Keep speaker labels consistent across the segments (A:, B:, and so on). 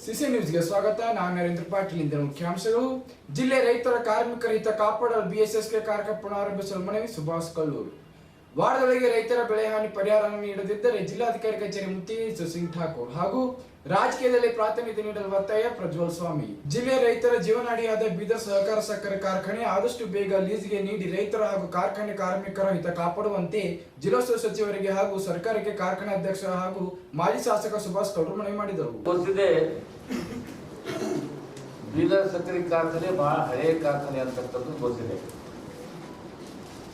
A: CC ನ್ಯೂಸ್ಗೆ ಸ್ವಾಗತ. ನಾನು ನರೇಂದ್ರ ಪಾಟೀಲ್. ಇಂದಿನ ಮುಖ್ಯಾಂಶಗಳು: ಜಿಲ್ಲೆ ರೈತರ ಕಾರ್ಮಿಕರ ಹಿತ ಕಾಪಾಡಲು ಬಿಎಸ್ಎಸ್ಕೆ ಕಾರ್ಯಕ್ರಮ ಪುನರಾರಂಭಿಸಲು ಮನವಿ. ಸುಭಾಷ್ ಕಲ್ಲೂರು. ವಾರದೊಳಗೆ ರೈತರ ಬೆಳೆ ಹಾನಿ ಪರಿಹಾರ ನೀಡದಿದ್ದರೆ ಜಿಲ್ಲಾಧಿಕಾರಿ ಕಚೇರಿ ಮುತ್ತಿಗೆ ಸಿಂಗ್ ಠಾಕೂರ್ ಹಾಗೂ ರಾಜಕೀಯದಲ್ಲಿ ಪ್ರಾತಿನಿಧ್ಯ ನೀಡಲು ಒತ್ತಾಯ. ಪ್ರಜ್ವಲ್ ಸ್ವಾಮಿ. ಜಿಲ್ಲೆಯ ರೈತರ ಜೀವನಾಡಿಯಾದ ಬೀದರ್ ಸಹಕಾರ ಸಕ್ಕರೆ ಕಾರ್ಖಾನೆ ಆದಷ್ಟು ಬೇಗ ಲೀಸ್ಗೆ ನೀಡಿ ರೈತರ ಹಾಗೂ ಕಾರ್ಖಾನೆ ಕಾರ್ಮಿಕರ ಹಿತ ಕಾಪಾಡುವಂತೆ ಜಿಲ್ಲೋತ್ಸವ ಸಚಿವರಿಗೆ ಹಾಗೂ ಸರ್ಕಾರಕ್ಕೆ ಕಾರ್ಖಾನೆ ಅಧ್ಯಕ್ಷ ಹಾಗೂ ಮಾಜಿ ಶಾಸಕ ಸುಭಾಷ್ ಕಲ್ಲೂರು ಮನವಿ ಮಾಡಿದರು.
B: ಬೀದರ್ ಸಕ್ಕರೆ ಕಾರ್ಖಾನೆ ಬಹಳ ಹಳೆಯ ಕಾರ್ಖಾನೆ ಅಂತಕ್ಕಂಥದ್ದು ಗೊತ್ತಿದೆ.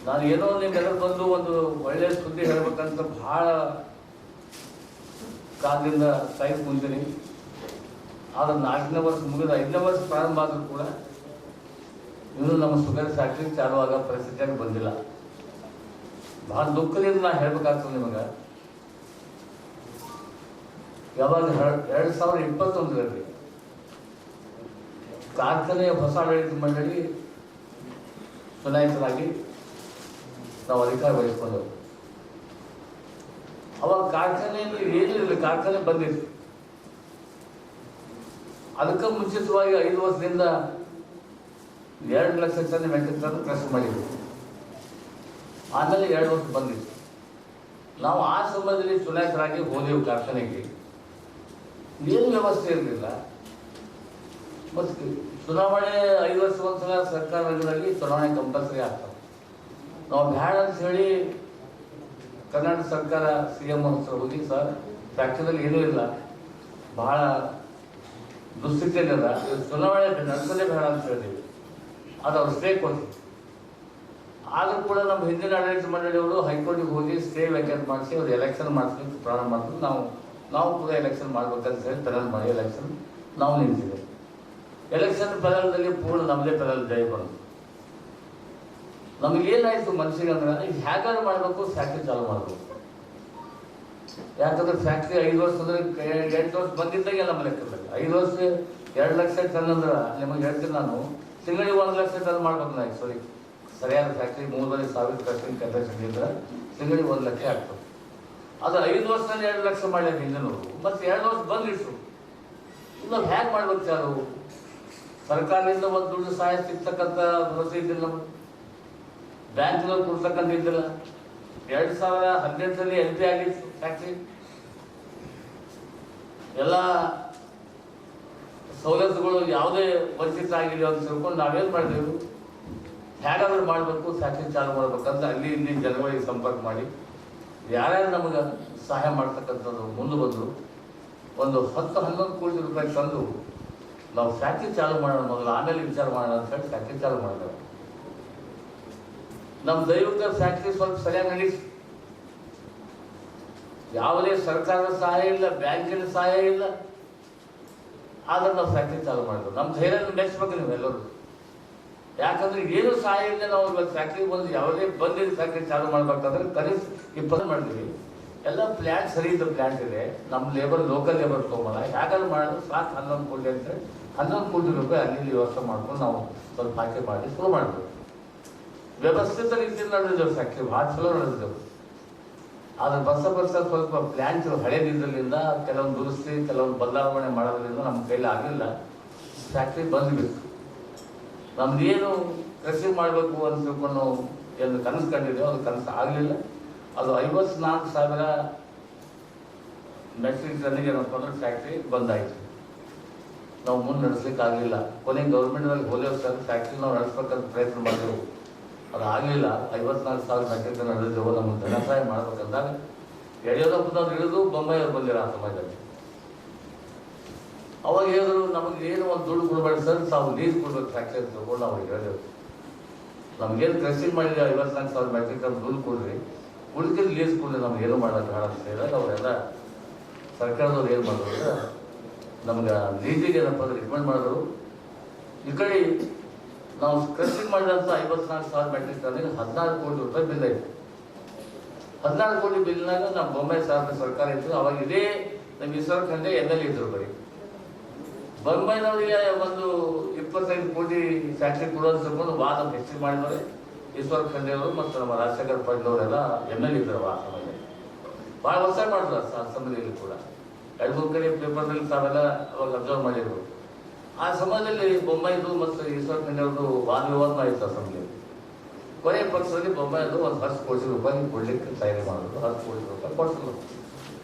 B: ನಾನು ಏನೋ ನಿಮ್ಮೆಲ್ಲ ಬಂದು ಒಂದು ಒಳ್ಳೆಯ ಸುದ್ದಿ ಹೇಳ್ಬೇಕಂತ ಬಹಳ ಕಾಲದಿಂದ ಕಾಯ್ದು ಕುಂತೀನಿ. ಆದ್ರೆ 4ನೇ ವರ್ಷ ಮುಗಿದ 5ನೇ ವರ್ಷ ಪ್ರಾರಂಭ ಆದರೂ ಕೂಡ ಇನ್ನೂ ನಮ್ಮ ಶುಗರ್ ಫ್ಯಾಕ್ಟ್ರಿ ಚಾಲು ಆಗೋ ಪರಿಸ್ಥಿತಿಯಾಗಿ ಬಂದಿಲ್ಲ. ಬಹಳ ದುಃಖದಿಂದ ನಾನು ಹೇಳ್ಬೇಕಾಗ್ತದೆ ನಿಮಗೆ. ಯಾವಾಗ 2021ರಲ್ಲಿ ಕಾರ್ಖಾನೆಯ ಹೊಸ ಆಡಳಿತ ಮಂಡಳಿ ಚುನಾಯಿತರಾಗಿ ನಾವು ಅಧಿಕಾರ ವಹಿಸ್ಕೊಂಡೆವು. ಅವಾಗ ಕಾರ್ಖಾನೆಯಲ್ಲಿ ಏನಿರಲಿಲ್ಲ, ಕಾರ್ಖಾನೆ ಬಂದಿತ್ತು. ಅದಕ್ಕೆ ಮುಂಚಿತವಾಗಿ 5 ವರ್ಷದಿಂದ 2 ಲಕ್ಷ ಟನ್ ಮೆಟ್ರಿಕ್ ಟನ್ ಕೃಷಿ ಮಾಡಿದ್ವಿ. ಆಮೇಲೆ 2 ವರ್ಷ ಬಂದಿತ್ತು. ನಾವು ಆ ಸಮಯದಲ್ಲಿ ಚುನಾಯಿತರಾಗಿ ಹೋದೆವು ಕಾರ್ಖಾನೆಗೆ. ಏನು ವ್ಯವಸ್ಥೆ ಇರಲಿಲ್ಲ. ಮತ್ತು ಚುನಾವಣೆ 5 ವರ್ಷ ಒಂದ್ಸಲ ಸರ್ಕಾರದಲ್ಲಿ ಚುನಾವಣೆ ಕಂಪಲ್ಸರಿ ಆಗ್ತದೆ. ನಾವು ಬ್ಯಾಡ ಅಂತ ಹೇಳಿ ಕರ್ನಾಟಕ ಸರ್ಕಾರ CM ಹತ್ರ ಹೋಗಿ, ಸರ್ ಫ್ಯಾಕ್ಟ್ರಿದಲ್ಲಿ ಏನೂ ಇಲ್ಲ, ಬಹಳ ದುಸ್ಥಿತಿಯಲ್ಲಿಲ್ಲ, ಚುನಾವಣೆ ನಡೆಸಲೇ ಬೇಡ ಅಂತ ಹೇಳಿದ್ವಿ. ಅದು ಅವ್ರು ಸ್ಟೇ ಕೊಡ್ತೀವಿ. ಆದರೂ ಕೂಡ ನಮ್ಮ ಹಿಂದಿನ ಆಡಳಿತ ಮಂಡಳಿಯವರು ಹೈಕೋರ್ಟಿಗೆ ಹೋಗಿ ಸ್ಟೇ ವೇಕೆಂಟ್ ಮಾಡಿಸಿ ಅವ್ರು ಎಲೆಕ್ಷನ್ ಮಾಡಿಸ್ಲಿಕ್ಕೆ ಪ್ರಾರಂಭ ಮಾಡಿದ್ರು. ನಾವು ಕೂಡ ಎಲೆಕ್ಷನ್ ಮಾಡ್ಬೇಕಂತ ಹೇಳಿ ಪೆನಲ್ ಮಾಡಿ ಎಲೆಕ್ಷನ್ ನಾವು ನಿಂತಿದ್ದೇವೆ. ಎಲೆಕ್ಷನ್ ಪೆನಲ್ದಲ್ಲಿ ಪೂರ್ಣ ನಮ್ಮದೇ ಪೆನಲ್ ಜಯ ಬಂತು. ನಮಗೇನಾಯಿತು ಮನಸ್ಸಿಗೆ ಅಂದ್ರೆ, ಈಗ ಹೇಗಾದ್ರು ಮಾಡಬೇಕು, ಫ್ಯಾಕ್ಟ್ರಿ ಚಾಲು ಮಾಡಬೇಕು. ಯಾಕಂದ್ರೆ ಫ್ಯಾಕ್ಟ್ರಿ 5 ವರ್ಷ ಅಂದ್ರೆ 8 ವರ್ಷ ಬಂದಿದ್ದಾಗೆ ನಮ್ಮ ಲೆಕ್ಕದಲ್ಲಿ 5 ವರ್ಷ 2 ಲಕ್ಷ ಟನ್ ಅಂದ್ರೆ ನಿಮಗೆ ಹೇಳ್ತೀನಿ ನಾನು, ತಿಂಗಳಿಗೆ 1 ಲಕ್ಷ ಟನ್ ಮಾಡ್ಬೇಕು. ನಾ ಸರಿಯಾದ ಫ್ಯಾಕ್ಟ್ರಿ 3,000 ಫ್ಯಾಕ್ಟ್ರಿ ಕೆಪಾಸಿಟಿ ಇದ್ರೆ ತಿಂಗಳಿಗೆ 1 ಲಕ್ಷ ಆಗ್ತದೆ. ಅದು 5 ವರ್ಷದಲ್ಲಿ 2 ಲಕ್ಷ ಮಾಡ್ಲಿಕ್ಕೆ ಹಿಂದಿನವರು ಮತ್ತೆ 2 ವರ್ಷ ಬಂದಿಟ್ರು. ನಾವು ಹೇಗೆ ಮಾಡ್ಬೇಕು ಚಾಲು? ಸರ್ಕಾರದಿಂದ ಒಂದು ದುಡ್ಡು ಸಹಾಯ ಸಿಗ್ತಕ್ಕಂಥ ಭರವಸೆ ಇದ್ದಿಲ್ಲ, ಬ್ಯಾಂಕ್ನವ್ರು ಕೊಡ್ತಕ್ಕಂಥ ಇದ್ದಿಲ್ಲ. 2018ರಲ್ಲಿ LP ಆಗಿತ್ತು ಫ್ಯಾಕ್ಟ್ರಿ. ಎಲ್ಲ ಸವಲತ್ತುಗಳು ಯಾವುದೇ ವಂಚಿತ ಆಗಿಲ್ಲ ಅಂತ ತಿಳ್ಕೊಂಡು ನಾವೇನು ಮಾಡಿದೆವು, ಹೇಗಾದ್ರೂ ಮಾಡಬೇಕು, ಫ್ಯಾಕ್ಟ್ರಿ ಚಾಲು ಮಾಡ್ಬೇಕಂತ ಅಲ್ಲಿ ಇಲ್ಲಿ ಜನಗಳಿಗೆ ಸಂಪರ್ಕ ಮಾಡಿ ಯಾರ್ಯಾರು ನಮಗೆ ಸಹಾಯ ಮಾಡ್ತಕ್ಕಂಥದ್ದು ಮುಂದೆ ಬಂದರು. ಒಂದು 10-11 ಕೋಟಿ ರೂಪಾಯಿ ತಂದು ನಾವು ಫ್ಯಾಕ್ಟ್ರಿ ಚಾಲು ಮಾಡೋಣ ಮೊದಲು, ಆಮೇಲೆ ವಿಚಾರ ಮಾಡೋಣ ಅಂತ ಹೇಳಿ ಫ್ಯಾಕ್ಟ್ರಿ ಚಾಲು ಮಾಡಿದೆವು. ನಮ್ಮ ದೈವದ ಫ್ಯಾಕ್ಟ್ರಿ ಸ್ವಲ್ಪ ಸರಿಯಾಗಿ ನಡೀತು. ಯಾವುದೇ ಸರ್ಕಾರದ ಸಹಾಯ ಇಲ್ಲ, ಬ್ಯಾಂಕಿನ ಸಹಾಯ ಇಲ್ಲ, ಆದ್ರೆ ನಾವು ಫ್ಯಾಕ್ಟ್ರಿ ಚಾಲು ಮಾಡಿದ್ವಿ. ನಮ್ಮ ಧೈರ್ಯ ಮೆಚ್ಚಬೇಕು ನೀವೆಲ್ಲರೂ. ಯಾಕಂದ್ರೆ ಏನು ಸಹಾಯ ಇಲ್ಲ, ನಾವು ಇವತ್ತು ಫ್ಯಾಕ್ಟ್ರಿ ಬಂದು ಯಾವುದೇ ಬಂದಿದ್ದು ಫ್ಯಾಕ್ಟ್ರಿ ಚಾಲು ಮಾಡ್ಬೇಕಾದ್ರೆ ಕನಿಷ್ಠ 20 ಮಾಡಿದ್ವಿ. ಎಲ್ಲ ಪ್ಲ್ಯಾಂಟ್ ಸರಿ ಇದ್ದ ಪ್ಲ್ಯಾಂಟ್ ಇದೆ. ನಮ್ಮ ಲೇಬರ್ ಲೋಕಲ್ ಲೇಬರ್ ತೊಗೊಳಲ್ಲ, ಹೇಗಾದ್ರು ಮಾಡೋದು ಸಾಕು 11 ಕೋಟಿ ಅಂತೇಳಿ 11 ಕೋಟಿ ರೂಪಾಯಿ ಅಲ್ಲಿ ವ್ಯವಸ್ಥೆ ಮಾಡ್ಕೊಂಡು ನಾವು ಸ್ವಲ್ಪ ಹಾಕಿ ಮಾಡಿ ಶುರು ಮಾಡಿದ್ವಿ. ವ್ಯವಸ್ಥಿತ ರೀತಿಯಲ್ಲಿ ನಡೆದಿದ್ದೆವು, ಫ್ಯಾಕ್ಟ್ರಿ ಭಾಳ ಚಲೋ ನಡೆದಿದ್ದೆವು. ಆದರೆ ಬರ್ಸ ಸ್ವಲ್ಪ ಪ್ಲ್ಯಾಂಟ್ ಹಳೆದಿದ್ದರಿಂದ ಕೆಲವೊಂದು ದುರಸ್ತಿ ಕೆಲವೊಂದು ಬದಲಾವಣೆ ಮಾಡೋದ್ರಿಂದ ನಮ್ಮ ಕೈಲಿ ಆಗಲಿಲ್ಲ. ಫ್ಯಾಕ್ಟ್ರಿ ಬಂದ್ಬಿಟ್ಟು ನಮ್ದೇನು ಕೃಷಿ ಮಾಡಬೇಕು ಅಂತ ತಿಳ್ಕೊಂಡು ನಾವು ಎಂದು ಕನಸು ಕಂಡಿದ್ದೆವು, ಅದು ಕನಸು ಆಗಲಿಲ್ಲ. ಅದು 54,000 ಮೆಟ್ರಿಕ್ ಟನ್ನಿಗೆ ಏನಪ್ಪ ಅಂದ್ರೆ ಫ್ಯಾಕ್ಟ್ರಿ ಬಂದಾಯಿತು. ನಾವು ಮುಂದೆ ನಡೆಸ್ಲಿಕ್ಕೆ ಆಗಲಿಲ್ಲ. ಕೊನೆಗೆ ಗೌರ್ಮೆಂಟ್ನಲ್ಲಿ ಹೋದೇವು ಸರ್, ಫ್ಯಾಕ್ಟ್ರಿ ನಾವು ನಡೆಸ್ಬೇಕಂತ ಪ್ರಯತ್ನ ಮಾಡಿದೆವು. ಅದು ಆಗಲಿಲ್ಲ. 54,000 ಮೆಟ್ರಿಕ್ ಟನ್ ನಡೆದಿದ್ದೆವು. ನಮಗೆ ಧನ ಸಹಾಯ ಮಾಡ್ಬೇಕಂದಾಗ ಯಡಿಯೂರಪ್ಪನವ್ರು ಹಿಡಿದು ಬೊಮ್ಮಾಯಿಯವ್ರು ಬಂದಿರ ಆ ಸಮಯದಲ್ಲಿ. ಅವಾಗ ಹೇಳಿದ್ರು, ನಮಗೆ ಏನು ಒಂದು ದುಡ್ಡು ಕೊಡಬೇಡಿ ಸರ್, ತಾವು ಲೀಸ್ ಕೊಡ್ಬೇಕು ಫ್ಯಾಕ್ಟ್ರಿ ಅಂತ ತಿಳ್ಕೊಂಡು ನಾವು ಹೇಳಿದೆವು. ನಮಗೇನು ಕೃಷಿ ಮಾಡಿದೆ 54,000 ಮೆಟ್ರಿಕ್ ಟನ್ ದುಡ್ಡು ಕೊಡ್ರಿ, ಉಳಿದಿದ್ದು ಲೀಸ್ ಕೊಡ್ರಿ, ನಮಗೇನು ಮಾಡೋದು ಬೇಡ ಅಂತ ಹೇಳಿದಾಗ ಅವರೆಲ್ಲ ಸರ್ಕಾರದವ್ರು ಏನು ಮಾಡಿದ್ರು ಅಂದ್ರೆ ನಮ್ಗೆ ಲೀಸಿಗೆ ಏನಪ್ಪ ಅಂದ್ರೆ ರಿಕಮೆಂಡ್ ಮಾಡಿದ್ರು. ಈ ಕಡೆ ನಾವು ಕೃಷಿ ಮಾಡಿದಂಥ 54,000 ಮೆಟ್ರಿಕ್ ಟನ್ನಿಗೆ 14 ಕೋಟಿ ರೂಪಾಯಿ ಬಿಲ್ ಆಯಿತು. 14 ಕೋಟಿ ಬಿಲ್ನಾಗ ನಮ್ಮ ಬೊಮ್ಮಾಯಿ ಸಾಹೇಬ್ರ ಸರ್ಕಾರ ಇತ್ತು. ಅವಾಗ ಇದೇ ನಮ್ಮ ಈಶ್ವರ ಖಂಡೆ MLA ಇದ್ರು. ಬರೀ ಬೊಮ್ಮಾಯಿನವರಿಗೆ ಒಂದು 25 ಕೋಟಿ ಫ್ಯಾಕ್ಟ್ರಿ ಕೊಡೋದು ತಿಳ್ಕೊಂಡು ವಾದ ಹೆಚ್ಚಿಗೆ ಮಾಡಿದರೆ ಈಶ್ವರ ಖಂಡೆ ಅವರು ಮತ್ತು ನಮ್ಮ ರಾಜಶೇಖರ್ ಪಾಟೀಲ್ ಅವರೆಲ್ಲ MLA ಇದ್ದರು. ಆ ಸಮಯದಲ್ಲಿ ಭಾಳ ವರ್ಷ ಮಾಡಿದ್ರು ಅಸೆಂಬ್ಲಿಯಲ್ಲಿ ಕೂಡ. 2-3 ಕಡೆ ಪೇಪರ್ನಲ್ಲಿ ತಾವೆಲ್ಲ ಅವಾಗ ಅಬ್ಸರ್ವ್ ಮಾಡಿರ್ಬೋದು. ಆ ಸಮಯದಲ್ಲಿ ಬೊಮ್ಮಾಯಿದು ಮತ್ತು ಈಶ್ವರ ಖಂಡ್ರೆಯವ್ರದ್ದು ವಾದ ವಿವಾದ ಆಯಿತು ಅಸೆಂಬ್ಲಿ. ಕೊನೆಯ ಪಕ್ಷದಲ್ಲಿ ಬೊಮ್ಮಾಯಿದು ಒಂದು 10 ಕೋಟಿ ರೂಪಾಯಿ ಕೊಡ್ಲಿಕ್ಕೆ ತಯಾರಿ ಮಾಡಿದ್ರು. 10 ಕೋಟಿ ರೂಪಾಯಿ ಕೊಡ್ತಿದ್ರು.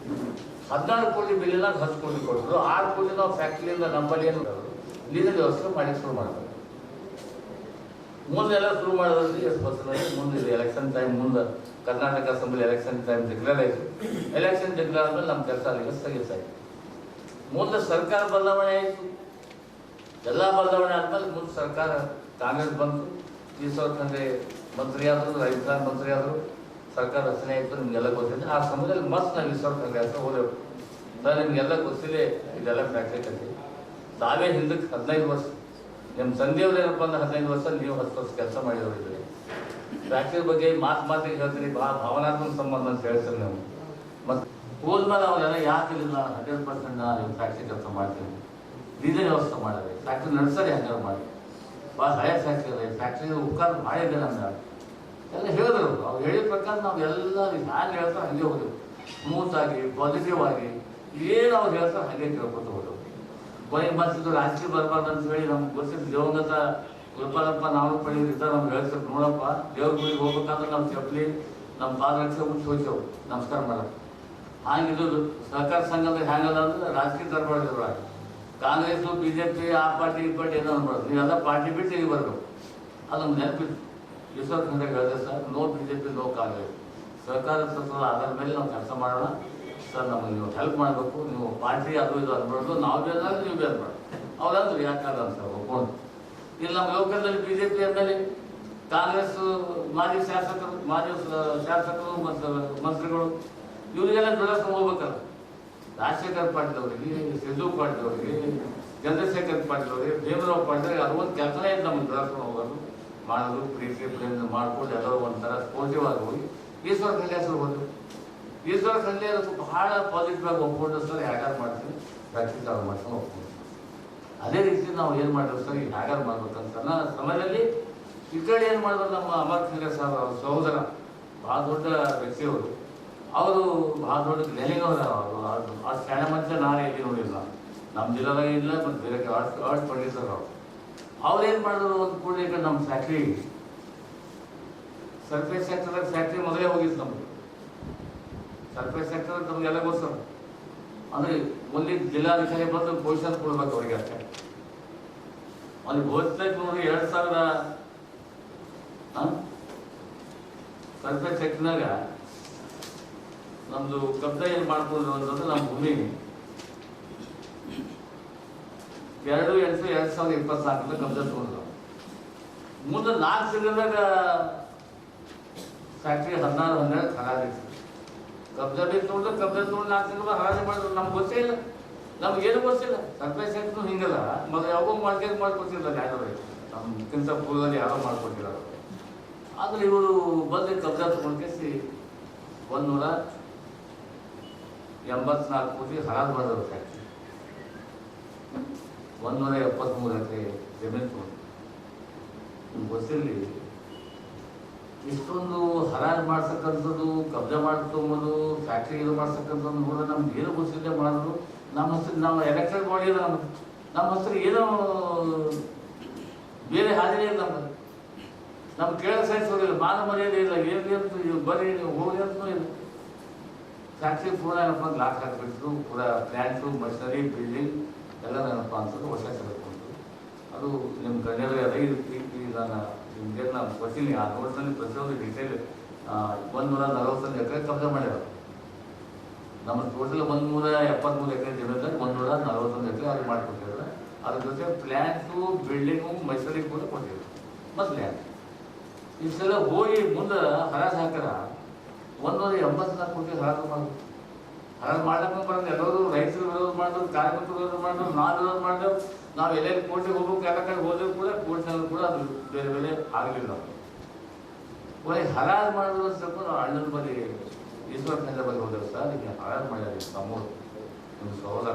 B: 16 ಕೋಟಿ ಬಿಲ್ಲಿನಾಗ 10 ಕೋಟಿ ಕೊಟ್ಟರು. 6 ಕೋಟಿ ನಾವು ಫ್ಯಾಕ್ಟ್ರಿಯಿಂದ ನಮ್ಮಲ್ಲಿ ಏನು ಲೀಗಲ್ ವ್ಯವಸ್ಥೆ ಮಾಡಿ ಶುರು ಮಾಡ್ತಾರೆ. ಮುಂದೆಲ್ಲ ಶುರು ಮಾಡೋದ್ರಲ್ಲಿ ಎಷ್ಟು ವರ್ಷದಲ್ಲಿ ಮುಂದೆ ಎಲೆಕ್ಷನ್ ಟೈಮ್, ಮುಂದೆ Karnataka assembly election time declare ಆಯಿತು. ಎಲೆಕ್ಷನ್ ಡಿಕ್ಲೇರ್ ಆದ್ಮೇಲೆ ನಮ್ಮ ಕೆಲಸ ಅಲ್ಲಿಗೆ ಸ್ಥಗಿತಾಯಿತು. ಮುಂದೆ ಸರ್ಕಾರ ಬದಲಾವಣೆ ಆಯಿತು. ಎಲ್ಲ ಬದಲಾವಣೆ ಆದ್ಮೇಲೆ ಮುಂದೆ ಸರ್ಕಾರ ಕಾಂಗ್ರೆಸ್ ಬಂತು. ಈಶ್ವರ ಖಂಡ್ರೆ ಮಂತ್ರಿ ಆದರು, ರಾಜಸ್ಥಾನ ಮಂತ್ರಿ ಆದರು, ಸರ್ಕಾರ ರಚನೆ ಆಯಿತು. ನಿಮಗೆಲ್ಲ ಗೊತ್ತಿದೆ. ಆ ಸಮಯದಲ್ಲಿ ಮಸ್ತ್ ನಾವು ಈಶ್ವರ ಖಂಡ್ರೆ ಹತ್ರ ಹೋದೆವು. ಸರ್ ನಿಮಗೆಲ್ಲ ಗೊತ್ತಿದೆ ಇದೆಲ್ಲ ಫ್ಯಾಕ್ಟ್ರಿ ಕಟ್ಟಿ ತಾವೇ ಹಿಂದಕ್ಕೆ 15 ವರ್ಷ ನಿಮ್ಮ ತಂದೆಯವ್ರು ಏನಪ್ಪ ಅಂದ್ರೆ 15 ವರ್ಷ, ನೀವು 10 ವರ್ಷ ಕೆಲಸ ಮಾಡಿದವರು ಇದ್ದೀರಿ. ಫ್ಯಾಕ್ಟ್ರಿ ಬಗ್ಗೆ ಮಾತಿಗೆ ಹೇಳ್ತೀರಿ, ಭಾವನಾತ್ಮಕ ಸಂಬಂಧ ಅಂತ ಹೇಳ್ತೀರಿ ನೀವು. ಮತ್ತು ಹೋದ್ಮೇಲೆ ಅವರೆಲ್ಲ ಯಾಕೆ ಇಲ್ಲ 100% ನೀವು ಫ್ಯಾಕ್ಟ್ರಿ ಕೆಲಸ ಮಾಡ್ತೀವಿ, ಬೀದಿನ ವ್ಯವಸ್ಥೆ ಮಾಡಿದ್ರೆ ಫ್ಯಾಕ್ಟ್ರಿ ನಡೆಸೋರಿ ಹಂಗಾರು ಮಾಡಿ. ಭಾಳ ಹಳೆ ಫ್ಯಾಕ್ಟ್ರಿ ಅದ. ಫ್ಯಾಕ್ಟ್ರಿ ಉಪಕಾರ ಭಾಳ ಇದೆ ನಮ್ಗೆ ಎಲ್ಲ ಹೇಳಿದ್ರು. ಅವ್ರು ಹೇಳಿದ ಪ್ರಕಾರ ನಾವು ಎಲ್ಲ ಹ್ಯಾಂಗೆ ಹೇಳ್ತಾರೆ ಹಾಗೆ ಹೋದೆವು. ಸ್ಮೂತ್ ಆಗಿ, ಪಾಸಿಟಿವ್ ಆಗಿ ಏನು ಅವ್ರು ಹೇಳ್ತಾರೆ ಹಾಗೆ ಕೇಳ್ಕೊತ ಹೋದೆವು. ಕೊನೆಗೆ ಮತ್ತಿದ್ದು ರಾಜಕೀಯ ಬರಬಾರ್ದು ಅಂತ ಹೇಳಿ ನಮ್ಗೆ ಗೊತ್ತಿದ್ದು ದಿವಂಗತ ಗುರುಪಾಲಪ್ಪ ನಾವು ಪಡೆದಿರ್ತಾರೆ. ನಮ್ಗೆ ಹೇಳ್ತಾರೆ, ನೋಡಪ್ಪ ದೇವ್ರ ಗುಡಿಗೆ ಹೋಗ್ಬೇಕಂದ್ರೆ ನಮ್ಮ ಚಪ್ಪಲಿ ನಮ್ಮ ಪಾದರಕ್ಷೆ ಮುಚ್ಚಿ ಹೋಗ್ತೇವೆ ನಮಸ್ಕಾರ ಮಾಡಕ್ಕೆ. ಹಾಗಿದ್ದು ಸಹಕಾರ ಸಂಘ ಅಂದ್ರೆ ಹ್ಯಾಂಗಲ್ಲ ಅಂದ್ರೆ ರಾಜಕೀಯ ದರ್ಬಾರ್ದಿದ್ರು. ಕಾಂಗ್ರೆಸ್ಸು, BJP, ಆ ಪಾರ್ಟಿ ಈ ಪಾರ್ಟಿ ಏನೋ ಅನ್ಬಾರ್ದು. ನೀವೆಲ್ಲ ಪಾರ್ಟಿ ಬಿಟ್ಟು ಈಗ ಬರಬೇಕು. ಅದು ನಮ್ಗೆ ನೆನಪಿತ್ತು. ಈಶ್ವರ ಖಂಡ್ರೆ ಹೇಳಿದೆ, sir no BJP, no Congress, ಸಹಕಾರ ತತ್ವದ ಆಧಾರದ ಮೇಲೆ ನಾವು ಕೆಲಸ ಮಾಡೋಣ ಸರ್. ನಮಗೆ ನೀವು ಹೆಲ್ಪ್ ಮಾಡಬೇಕು. ನೀವು ಪಾರ್ಟಿ ಅದು ಇದು ಅನ್ಬಾರ್ದು. ನಾವು ಬೇರೆ ನೀವು ಬೇರೆ ಮಾಡಿ ಅವ್ರಂದ್ರೆ ಯಾಕಾದ ಸರ್ ಒಪ್ಕೊಂಡು. ಇಲ್ಲಿ ನಮ್ಮ ಲೋಕಲ್ನಲ್ಲಿ BJP ಅಂದಲ್ಲಿ ಕಾಂಗ್ರೆಸ್ ಮಾಜಿ ಶಾಸಕರು ಮತ್ತು ಮಂತ್ರಿಗಳು ಇವರಿಗೆಲ್ಲ ಬೆಳೆಸ್ಕೊಂಡು ಹೋಗ್ಬೇಕಲ್ಲ. ರಾಜಶೇಖರ್ ಪಾಟೀಲ್ ಸಿದ್ದು ಪಾಟೀಲ್ ಚಂದ್ರಶೇಖರ್ ಪಾಟೀಲ್ ಭೀಮರಾವ್ ಪಾಟೀಲ್ ಅದು ಒಂದು ಕೆಲಸನೇ ಇದೆ ನಮ್ಗೆ ಬೆಳೆಸ್ಕೊಂಡು ಹೋಗೋದು, ಮಾಡೋದು, ಪ್ರೀತಿ ಪ್ರೇಮ ಮಾಡ್ಕೊಂಡು ಎಲ್ಲರೂ ಒಂಥರ ಸ್ಪೋರ್ಟಿವ್ ಆಗಿ ಹೋಗಿ ಈಶ್ವರ ಖಂಡ್ರೆ ಹೆಸರು ಹೋದ್ರು. ಈಶ್ವರ ಖಂಡ್ರೆ ಬಹಳ ಪಾಸಿಟಿವ್ ಆಗಿ ಒಪ್ಕೊಂಡು ಸರ್ ಹ್ಯಾಗಾರು ಮಾಡ್ತೀವಿ, ಫ್ಯಾಕ್ಟ್ರಿ ಚಾಲು ಮಾಡ್ಕೊಂಡು ಒಪ್ಕೊಂಡು. ಅದೇ ರೀತಿ ನಾವು ಏನು ಮಾಡಿದ್ರು ಸರ್, ಈಗ ಹ್ಯಾಗಾರು ಮಾಡ್ಬೇಕಂತ ಸಮಯದಲ್ಲಿ ಈ ಕಡೆ ಏನು ಮಾಡಿದ್ರು ನಮ್ಮ ಅಮರ್ ಖಂಡ್ರೆ ಸರ್ ಅವ್ರ ಸಹೋದರ ಭಾಳ ದೊಡ್ಡ ವ್ಯಕ್ತಿಯವರು. ಅವರು ಭಾಳ ದೊಡ್ಡ ಜ್ಞಾನಿಗವರು. ಅವರು ಅಷ್ಟು ಸಣ್ಣ ಮನುಷ್ಯ ನಾನೇ ಎಲ್ಲಿ ನೋಡಿಲ್ಲ, ನಮ್ಮ ಜಿಲ್ಲೆದಾಗ ಇಲ್ಲ, ಮತ್ತು ಬೇರೆ ಅಷ್ಟು ಪಂಡಿತರು ಅವ್ರು ಏನು ಮಾಡಿದ್ರು. ಒಂದು ಕೂಡ ಈಗ ನಮ್ಮ ಫ್ಯಾಕ್ಟ್ರಿ ಸರ್ಫೇಸ್ ಸೆಕ್ಟರ್ದಾಗ ಫ್ಯಾಕ್ಟ್ರಿ ಮೊದಲೇ ಹೋಗಿತ್ತು ನಮ್ಗೆ. ಸರ್ಫೇಸ್ ಸೆಕ್ಟರ್ ನಮಗೆಲ್ಲ ಗೊತ್ತು. ಅಂದರೆ ಒಂದು ಜಿಲ್ಲಾಧಿಕಾರಿ ಬಂದು ಪೊಸಿಷನ್ ಕೊಡ್ಬೇಕು ಅವ್ರಿಗೆ ಅಷ್ಟೇ. ಅವ್ರಿಗೆ ಹೋಗ್ತಕ್ಕೆ ನೋಡಿ 2000 ಸರ್ಫೇಸ್ ಸೆಕ್ಟರ್ನಾಗ ನಮ್ಮದು ಕಬ್ಜಾ ಏನು ಮಾಡ್ಕೊಂಡ್ರು ಅಂತಂದ್ರೆ ನಮ್ಮ ಭೂಮಿ 2/8/2024 ಕಬ್ಜಾ ತಗೊಂಡ್ರು. ಮುಂದೆ 4 ತಿಂಗಳಾಗ ಫ್ಯಾಕ್ಟ್ರಿ 16-12 ಹರಾಜಿತ್ತು. ಕಬ್ಜಾ ಬಿ ತೊಗೊಂಡು 4 ತಿಂಗಳು ಹರಾಜು ಮಾಡಿದ್ರು. ನಮ್ಗೆ ಗೊತ್ತೇ ಇಲ್ಲ, ನಮ್ಗೇನು ಗೊತ್ತಿಲ್ಲ. ಸರ್ಫೇಸ್ ಸೆಕ್ಟರ್ ಹಿಂಗಲ್ಲ. ಮತ್ತು ಯಾವಾಗ ಮಾಡ್ಕೊತಿಲ್ಲ ನ್ಯಾಯದವ್ರಿಗೆ, ನಮ್ಗಿಂತ ಪೂರ್ವದಲ್ಲಿ ಯಾರೋ ಮಾಡ್ಕೊಟ್ಟಿಲ್ಲ. ಆದರೆ ಇವರು ಬಂದು ಕಬ್ಜಾ ತೊಗೊಂಡ್ಕೇಸಿ 184 ಕೋಟಿ ಹರಾಜು ಮಾಡಿದ್ರು ಫ್ಯಾಕ್ಟ್ರಿ. 173 ಎಕರೆ ಜಮೀನು ತೊಗೊಂಡು. ನಿಮ್ಗೆ ಗೊತ್ತಿರಲಿ, ಇಷ್ಟೊಂದು ಹರಾಜು ಮಾಡ್ಸಕ್ಕಂಥದ್ದು, ಕಬ್ಜಾ ಮಾಡ್ಕೊಂಬೋದು, ಫ್ಯಾಕ್ಟ್ರಿ ಇದು ಮಾಡ್ಸಕ್ಕಂಥದ್ದು ಕೂಡ ನಮ್ಗೆ ಏನೂ ಗೊತ್ತಿಲ್ಲದೆ ಮಾಡಿದ್ರು. ನಮ್ಮ ಹೆಸರು ನಾವು ಎಲೆಕ್ಟೆಡ್ ಬಾಡಿ ಇಲ್ಲ, ನಮ್ಮ ಹೆಸರು ಏನೋ ಬೇರೆ ಹಾದಿನೇ ಇಲ್ಲ. ನಮ್ಗೆ ಕೇಳೋ ಸಹಿಸೋದಿಲ್ಲ, ಮಾನ ಮರ್ಯಾದೆ ಇಲ್ಲ, ಏನು ಅಂತ ಬರೀ ನೀವು ಹೋಗಿ ಅಂತೂ ಇಲ್ಲ. ಫ್ಯಾಕ್ಟ್ರಿ ಪೂರ ಏನಪ್ಪ ಅಂತ ಲಾಕ್ ಹಾಕಿಬಿಟ್ರು. ಪೂರ ಪ್ಲ್ಯಾಂಟು, ಮಷಿನರಿ, ಬಿಲ್ಡಿಂಗ್ ಎಲ್ಲ ಏನಪ್ಪ ಅಂತಂದ್ರೆ ವರ್ಷ ತೆಗೆದುಕೊಂಡು ಅದು ನಿಮ್ಮ ಗಣ್ಯರೇ ಅದೇ ರೀತಿ. ನಾನು ನಿಮಗೆ ನಾನು ಕೊಡ್ತೀನಿ, ಆ ನೋಟ್ಸಲ್ಲಿ ಪ್ರತಿಯೊಂದು ಡೀಟೇಲ್ 140 ಎಕರೆ ಕಬ್ಜಾ ಮಾಡ್ಯಾರ. ನಮ್ಮ ಟೋಟಲ್ 173 ಎಕರೆ ಜಮೀನಲ್ಲಿ 141 ಎಕರೆ ಅವ್ರಿಗೆ ಮಾಡಿಕೊಟ್ಟಿದ್ದಾರೆ. ಅದ್ರ ಜೊತೆ ಪ್ಲ್ಯಾಂಟು, ಬಿಲ್ಡಿಂಗು, ಮಷಿನರಿ ಕೂಡ ಕೊಟ್ಟಿದ್ದಾರೆ ಮತ್ತು ಲ್ಯಾಂಡ್. ಇಷ್ಟೆಲ್ಲ ಹೋಗಿ ಮುಂದೆ ಹರಾಜು ಹಾಕ್ಯಾರ. 184 ಕೋಟಿ ಹರಾಜು ಮಾಡೋದು. ಹರಾಜು ಮಾಡ್ಲಿಕ್ಕೆ ಬರೋದು ಎಲ್ಲರೂ ರೈತರು ವಿರೋಧ ಮಾಡಿದ್ರು, ಕಾರ್ಯಕರ್ತರು ವಿರೋಧ ಮಾಡಿದ್ರು, ನಾವು ವಿರೋಧ ಮಾಡಿದೆವು. ನಾವು ಎಲ್ಲೆಲ್ಲಿ ಕೋರ್ಟಿಗೆ ಹೋಗ್ಬೇಕು ಎಲ್ಲ ಕಡೆ ಹೋದರೂ ಕೂಡ ಕೋರ್ಟ್ನಲ್ಲಿ ಕೂಡ ಅದು ಬೇರೆ ಬೇರೆ ಆಗಲಿಲ್ಲ. ಕೊನೆಗೆ ಹರಾಜು ಮಾಡಿದ್ರು ಅಂತ ಸ್ವಲ್ಪ ನಾವು ಅಣ್ಣನ ಬಳಿ ಈಶ್ವರ ಖಂಡ್ರೆ ಬಳಿ ಹೋದೆವು. ಸರ್ ಈಗ ಹರಾಜು ಮಾಡ್ಯಾರ ತಮ್ಮೂರು, ನಿಮ್ಮ ಸಹೋದರ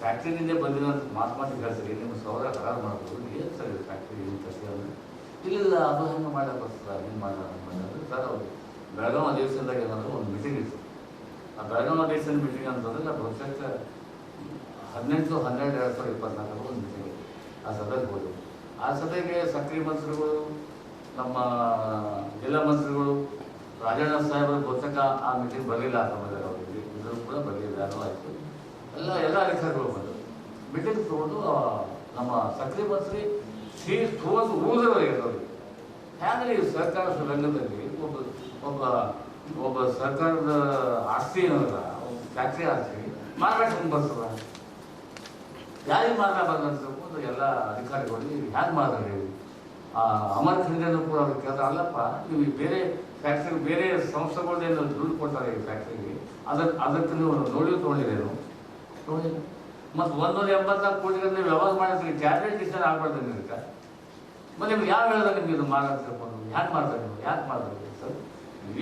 B: ಫ್ಯಾಕ್ಟ್ರಿನಿಂದ ಬಂದಿರೋಂಥ ಮಾತಿಗೆ ಹೇಳ್ತೀರಿ, ನಿಮ್ಮ ಸಹೋದರ ಹರಾಜು ಮಾಡ್ಬೋದು, ಏನು ಸರ್ ಇದು ಫ್ಯಾಕ್ಟ್ರಿ ಏನು ಕಸಿ ಅಂದರೆ ಇಲ್ಲ ಅದು ಹೆಂಗೆ ಮಾಡಕ್ಕೆ ಬರ್ತದೆ, ಹಿಂಗೆ ಮಾಡೋದು ಸರ್. ಅವರು ಬೆಳಗಾವಿ ಅಧಿವೇಶನದಾಗ ಏನಾದರೂ ಒಂದು ಮೀಟಿಂಗ್ ಇತ್ತು. ಆ ಬೆಳಗಾವಿ ನೇಷನ್ ಮೀಟಿಂಗ್ ಅಂತಂದ್ರೆ ಬಹುಶಃ 18/12/2024 ಒಂದು ಮೀಟಿಂಗ್ ಆ ಸಭೆಗೆ ಹೋದೆವು. ಆ ಸಭೆಗೆ ಸಕ್ರಿಯ ಮಂತ್ರಿಗಳು, ನಮ್ಮ ಜಿಲ್ಲಾ ಮಂತ್ರಿಗಳು, ರಾಜಣ್ಣ ಸಾಹೇಬರು ಬಹುತೇಕ ಆ ಮೀಟಿಂಗ್ ಬರಲಿಲ್ಲ. ಆ ಸಮಯದಲ್ಲಿ ಅವರಿಗೆ ಇದ್ರೂ ಕೂಡ ಬರಲಿಲ್ಲ, ಏನೋ ಆಯಿತು. ಎಲ್ಲ ಅಧಿಕಾರಿಗಳು ಬಂದರು. ಮೀಟಿಂಗ್ ತಗೊಂಡು ನಮ್ಮ ಸಕ್ರಿಯ ಮಂತ್ರಿ ತಗೊಂಡು ಊರವರಿಗೆ ಅವರಿಗೆ ಹ್ಯಾಂಗೆ ಈ ಸರ್ಕಾರ ರಂಗದಲ್ಲಿ ಒಬ್ಬ ಸರ್ಕಾರದ ಆಸ್ತಿ ಏನಲ್ಲ, ಫ್ಯಾಕ್ಟ್ರಿ ಆಸ್ತಿ ಮಾರಾಟಕ್ಕೆ ಬರ್ತದ, ಯಾರಿಗೆ ಮಾರಾಟಬಾರ್ದು ಅಂತ ಎಲ್ಲ ಅಧಿಕಾರಿಗಳಿಗೆ ಹ್ಯಾಂಗೆ ಮಾತಾಡಿ ಅಮರ್ ಖಂಡೇನೂ ಕೂಡ ಅವ್ರಿಗೆ ಕೇಳಿದ್ರೆ, ಅಲ್ಲಪ್ಪ ನೀವು ಬೇರೆ ಫ್ಯಾಕ್ಟ್ರಿಗೆ ಬೇರೆ ಸಂಸ್ಥೆಗಳೇನು ದುಡ್ಡು ಕೊಡ್ತಾರೆ ಈ ಫ್ಯಾಕ್ಟ್ರಿಗೆ, ಅದಕ್ಕೆ ನೀವು ನೋಡಿ ತೊಗೊಂಡಿರೇನು? ನೋಡಿಲ್ಲ. ಮತ್ತು 184 ಕೋಟಿಗೆ ವ್ಯವಹಾರ ಮಾಡಿದ್ರೆ ಟ್ಯಾಬ್ಲೆಟ್ ಡಿಸಿಷನ್ ಆಗ್ಬಾರ್ದು ನಿಮಗೆ. ಮತ್ತು ನಿಮ್ಗೆ ಯಾವ ಹೇಳಿದ್ರೆ ನಿಮ್ಗೆ ಇದು ಮಾರಾಟ ತಿಳ್ಕೊಂಡು ಯಾಕೆ ಮಾಡ್ತಾರೆ ನೀವು? ಯಾಕೆ ಮಾಡ್ತಾರೆ ಸರ್?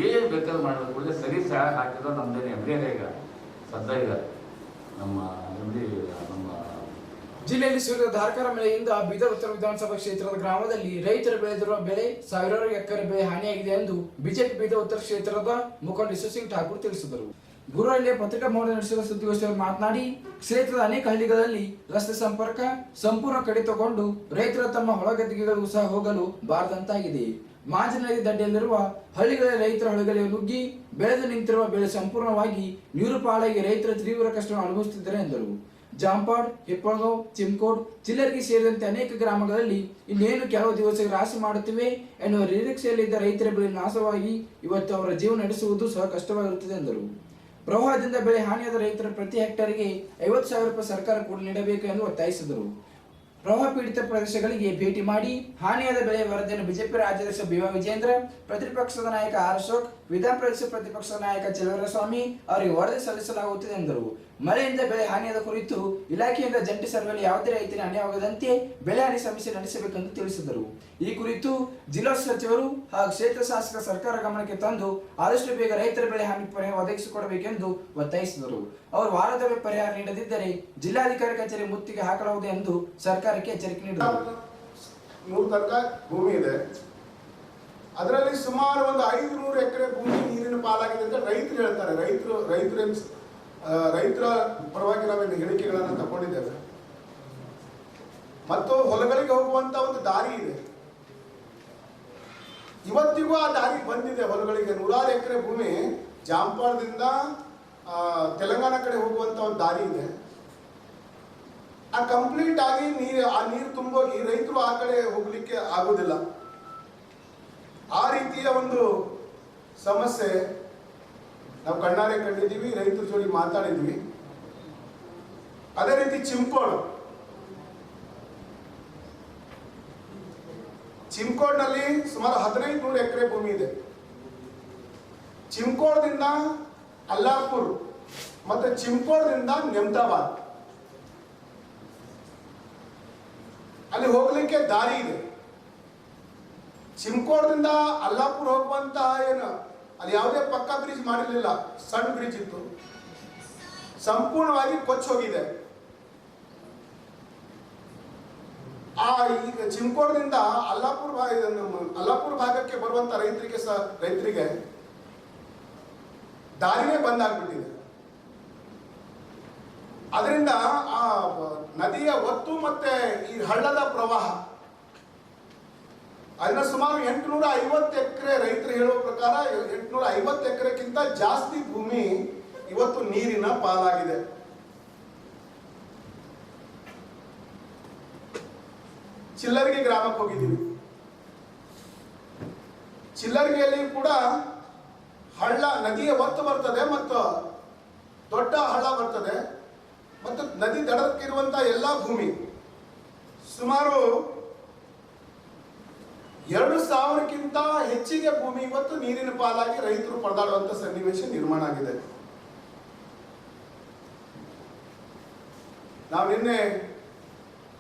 B: ಏನು ಬೇಕಾದ್ರೂ ಮಾಡಬೇಕು. ಒಳ್ಳೆ ಸರಿ ಸಹ ಹಾಕಿದ್ರೆ ನಮ್ಮದೇನು MD ಈಗ ಸದ್ಯ ಈಗ ನಮ್ಮ MD ನಮ್ಮ
A: ಜಿಲ್ಲೆಯಲ್ಲಿ ಸುರಿದ ಧಾರಾಕಾರ ಮಳೆಯಿಂದ ಬೀದರ್ ಉತ್ತರ ವಿಧಾನಸಭಾ ಕ್ಷೇತ್ರದ ಗ್ರಾಮದಲ್ಲಿ ರೈತರು ಬೆಳೆದಿರುವ ಬೆಳೆ ಸಾವಿರಾರು ಎಕರೆ ಬೆಳೆ ಹಾನಿಯಾಗಿದೆ ಎಂದು ಬಿಜೆಪಿ ಬೀದರ್ ಉತ್ತರ ಕ್ಷೇತ್ರದ ಮುಖಂಡ ಯಶಸ್ವಿ ಠಾಕೂರ್ ತಿಳಿಸಿದರು. ಗುರುವಳ್ಳಿಯ ಪತ್ರಿಕಾ ಭವನ ನಡೆಸಿದ ಸುದ್ದಿಗೋಷ್ಠಿಯಲ್ಲಿ ಮಾತನಾಡಿ, ಕ್ಷೇತ್ರದ ಅನೇಕ ಹಳ್ಳಿಗಳಲ್ಲಿ ರಸ್ತೆ ಸಂಪರ್ಕ ಸಂಪೂರ್ಣ ಕಡಿತಗೊಂಡು ರೈತರ ತಮ್ಮ ಹೊಲಗದ್ದೆಗಳಿಗೂ ಸಹ ಹೋಗಲು ಬಾರದಂತಾಗಿದೆ. ಮಾಂಜ ನದಿ ದಂಡೆಯಲ್ಲಿರುವ ಹಳ್ಳಿಗಳ ರೈತರ ಹೊಲಗಳಿಗೆ ನುಗ್ಗಿ ಬೆಳೆದು ನಿಂತಿರುವ ಬೆಳೆ ಸಂಪೂರ್ಣವಾಗಿ ನೀರು ಪಾಲಾಗಿ ರೈತರ ತೀವ್ರ ಕಷ್ಟವನ್ನು ಅನುಭವಿಸುತ್ತಿದ್ದಾರೆ ಎಂದರು. ಜಾಂಪಾಡ್, ಹಿಪ್ಪಳಗಾಂವ್, ಚಿಮ್ಕೋಡ್, ಚಿಲ್ಲರ್ಗಿ ಸೇರಿದಂತೆ ಅನೇಕ ಗ್ರಾಮಗಳಲ್ಲಿ ಇನ್ನೇನು ಕೆಲವು ದಿವಸ ರಾಶಿ ಮಾಡುತ್ತಿವೆ ಎನ್ನುವ ನಿರೀಕ್ಷೆಯಲ್ಲಿದ್ದ ರೈತರ ಬೆಳೆ ನಾಶವಾಗಿ ಇವತ್ತು ಅವರ ಜೀವನ ನಡೆಸುವುದು ಸಹ ಕಷ್ಟವಾಗಿರುತ್ತದೆ ಎಂದರು. ಪ್ರವಾಹದಿಂದ ಬೆಳೆ ಹಾನಿಯಾದ ರೈತರ ಪ್ರತಿ ಹೆಕ್ಟರ್ಗೆ 50,000 ರೂಪಾಯಿ ಸರ್ಕಾರ ಕೂಡ ನೀಡಬೇಕು ಎಂದು ಒತ್ತಾಯಿಸಿದರು. ಪ್ರವಾಹ ಪೀಡಿತ ಪ್ರದೇಶಗಳಿಗೆ ಭೇಟಿ ಮಾಡಿ ಹಾನಿಯಾದ ಬೆಳೆ ವರದಿಯನ್ನು ಬಿಜೆಪಿ ರಾಜ್ಯಾಧ್ಯಕ್ಷ ಬಿ.ವೈ. ವಿಜೇಂದ್ರ, ಪ್ರತಿಪಕ್ಷದ ನಾಯಕ ಆರ್. ಅಶೋಕ್, ವಿಧಾನ ಪರಿಷತ್ ಪ್ರತಿಪಕ್ಷದ ನಾಯಕ ಚಲವೀರಸ್ವಾಮಿ ಅವರಿಗೆ ವರದಿ ಸಲ್ಲಿಸಲಾಗುತ್ತದೆ ಎಂದರು. ಮಳೆಯಿಂದ ಬೆಳೆ ಹಾನಿಯಾದ ಕುರಿತು ಇಲಾಖೆಯಿಂದ ಜಂಟಿ ಸರ್ವೆಯಲ್ಲಿ ಯಾವುದೇ ರೈತರಿಗೆ ಹಾನಿಯಾಗದಂತೆ ಬೆಳೆ ಹಾನಿ ಸಮೀಕ್ಷೆ ನಡೆಸಬೇಕೆಂದು ತಿಳಿಸಿದರು. ಈ ಕುರಿತು ಜಿಲ್ಲಾ ಸಚಿವರು ಹಾಗೂ ಕ್ಷೇತ್ರ ಶಾಸಕ ಸರ್ಕಾರ ಗಮನಕ್ಕೆ ತಂದು ಆದಷ್ಟು ಬೇಗ ರೈತರ ಬೆಳೆ ಹಾನಿ ಪರಿಹಾರ ಒದಗಿಸಿಕೊಡಬೇಕೆಂದು ಒತ್ತಾಯಿಸಿದರು. ಅವರು ವಾರದವೇ ಪರಿಹಾರ ನೀಡದಿದ್ದರೆ ಜಿಲ್ಲಾಧಿಕಾರಿ ಕಚೇರಿ ಮುತ್ತಿಗೆ ಹಾಕಲಾಗುವುದು ಎಂದು ಸರ್ಕಾರಕ್ಕೆ ಎಚ್ಚರಿಕೆ ನೀಡಿದರು.
C: 100 ತನಕ ಭೂಮಿ ಇದೆ. ಅದರಲ್ಲಿ ಸುಮಾರು ಒಂದು 500 ಎಕರೆ ಭೂಮಿ ನೀರಿನ ಪಾಲಾಗಿದೆ ಅಂತ ರೈತರು ಹೇಳ್ತಾರೆ. ರೈತರ ಪರವಾಗಿ ನಾವೇನು ಹೇಳಿಕೆಗಳನ್ನು ತಗೊಂಡಿದ್ದೇವೆ. ಮತ್ತು ಹೊಲಗಳಿಗೆ ಹೋಗುವಂತ ಒಂದು ದಾರಿ ಇದೆ. ಇವತ್ತಿಗೂ ಆ ದಾರಿ ಬಂದಿದೆ. ಹೊಲಗಳಿಗೆ 100 ಎಕರೆ ಭೂಮಿ ಜಾಂಪಾಳದಿಂದ ತೆಲಂಗಾಣ ಕಡೆ ಹೋಗುವಂತ ಒಂದು ದಾರಿ ಇದೆ. ಆ ಕಂಪ್ಲೀಟ್ ಆಗಿ ನೀರು ತುಂಬೋಗಿ ರೈತರು ಆ ಕಡೆ ಹೋಗ್ಲಿಕ್ಕೆ ಆಗೋದಿಲ್ಲ. ಆ ರೀತಿಯ ಒಂದು ಸಮಸ್ಯೆ ನಾವು ಕಣ್ಣಾರೆ ಕಂಡಿದ್ದೀವಿ, ರೈತರ ಜೋಡಿ ಮಾತಾಡಿದ್ವಿ. ಅದೇ ರೀತಿ ಚಿಮ್ಕೋಡ್ನಲ್ಲಿ ಸುಮಾರು 1500 ಎಕರೆ ಭೂಮಿ ಇದೆ. ಚಿಮ್ಕೋಡ್ದಿಂದ ಅಲ್ಲಾಪುರ್ ಮತ್ತೆ ಚಿಮ್ಕೋಡ್ದಿಂದ ನೆಮ್ದಾಬಾದ್ ಅಲ್ಲಿ ಹೋಗ್ಲಿಕ್ಕೆ ದಾರಿ ಇದೆ. ಚಿಮ್ಕೋಡ್ದಿಂದ ಅಲ್ಲಾಪುರ್ ಹೋಗುವಂತಹ ಏನು ಅಲ್ಲಿ ಯಾವುದೇ ಪಕ್ಕಾ ಬ್ರಿಡ್ಜ್ ಮಾಡಿರಲಿಲ್ಲ, ಸಣ್ಣ ಬ್ರಿಡ್ಜ್ ಇತ್ತು. ಸಂಪೂರ್ಣವಾಗಿ ಕೊಚ್ಚಿ ಹೋಗಿದೆ. ಈಗ ಚಿಮ್ಕೋಡ್ದಿಂದ ಅಲ್ಲಾಪುರ್ ಭಾಗಕ್ಕೆ ಬರುವಂತ ರೈತರಿಗೆ ದಾರಿನೇ ಬಂದಾಗ್ಬಿಟ್ಟಿದೆ. ಅದರಿಂದ ಆ ನದಿಯ ಒತ್ತು ಮತ್ತೆ ಈ ಹಳ್ಳದ ಪ್ರವಾಹ ಅದನ್ನ ಸುಮಾರು 850 ಎಕರೆ ರೈತರು ಹೇಳುವ ಪ್ರಕಾರ 850 ಎಕರೆಕ್ಕಿಂತ ಜಾಸ್ತಿ ಭೂಮಿ ಇವತ್ತು ನೀರಿನ ಪಾಲಾಗಿದೆ. ಚಿಲ್ಲರ್ಗಿ ಗ್ರಾಮಕ್ಕೆ ಹೋಗಿದ್ದೀವಿ. ಚಿಲ್ಲರ್ಗಿಯಲ್ಲಿ ಕೂಡ ಹಳ್ಳ, ನದಿಯ ಒತ್ತು ಬರ್ತದೆ ಮತ್ತು ದೊಡ್ಡ ಹಳ್ಳ ಬರ್ತದೆ ಮತ್ತು ನದಿ ದಡಕ್ಕಿರುವಂತಹ ಎಲ್ಲ ಭೂಮಿ ಸುಮಾರು 2,000ಕ್ಕಿಂತ ಹೆಚ್ಚಿಗೆ ಭೂಮಿ ಇವತ್ತು ನೀರಿನ ಪಾಲಾಗಿ ರೈತರು ಪರದಾಡುವಂತ ಸನ್ನಿವೇಶ ನಿರ್ಮಾಣ ಆಗಿದೆ. ನಾವು ನಿನ್ನೆ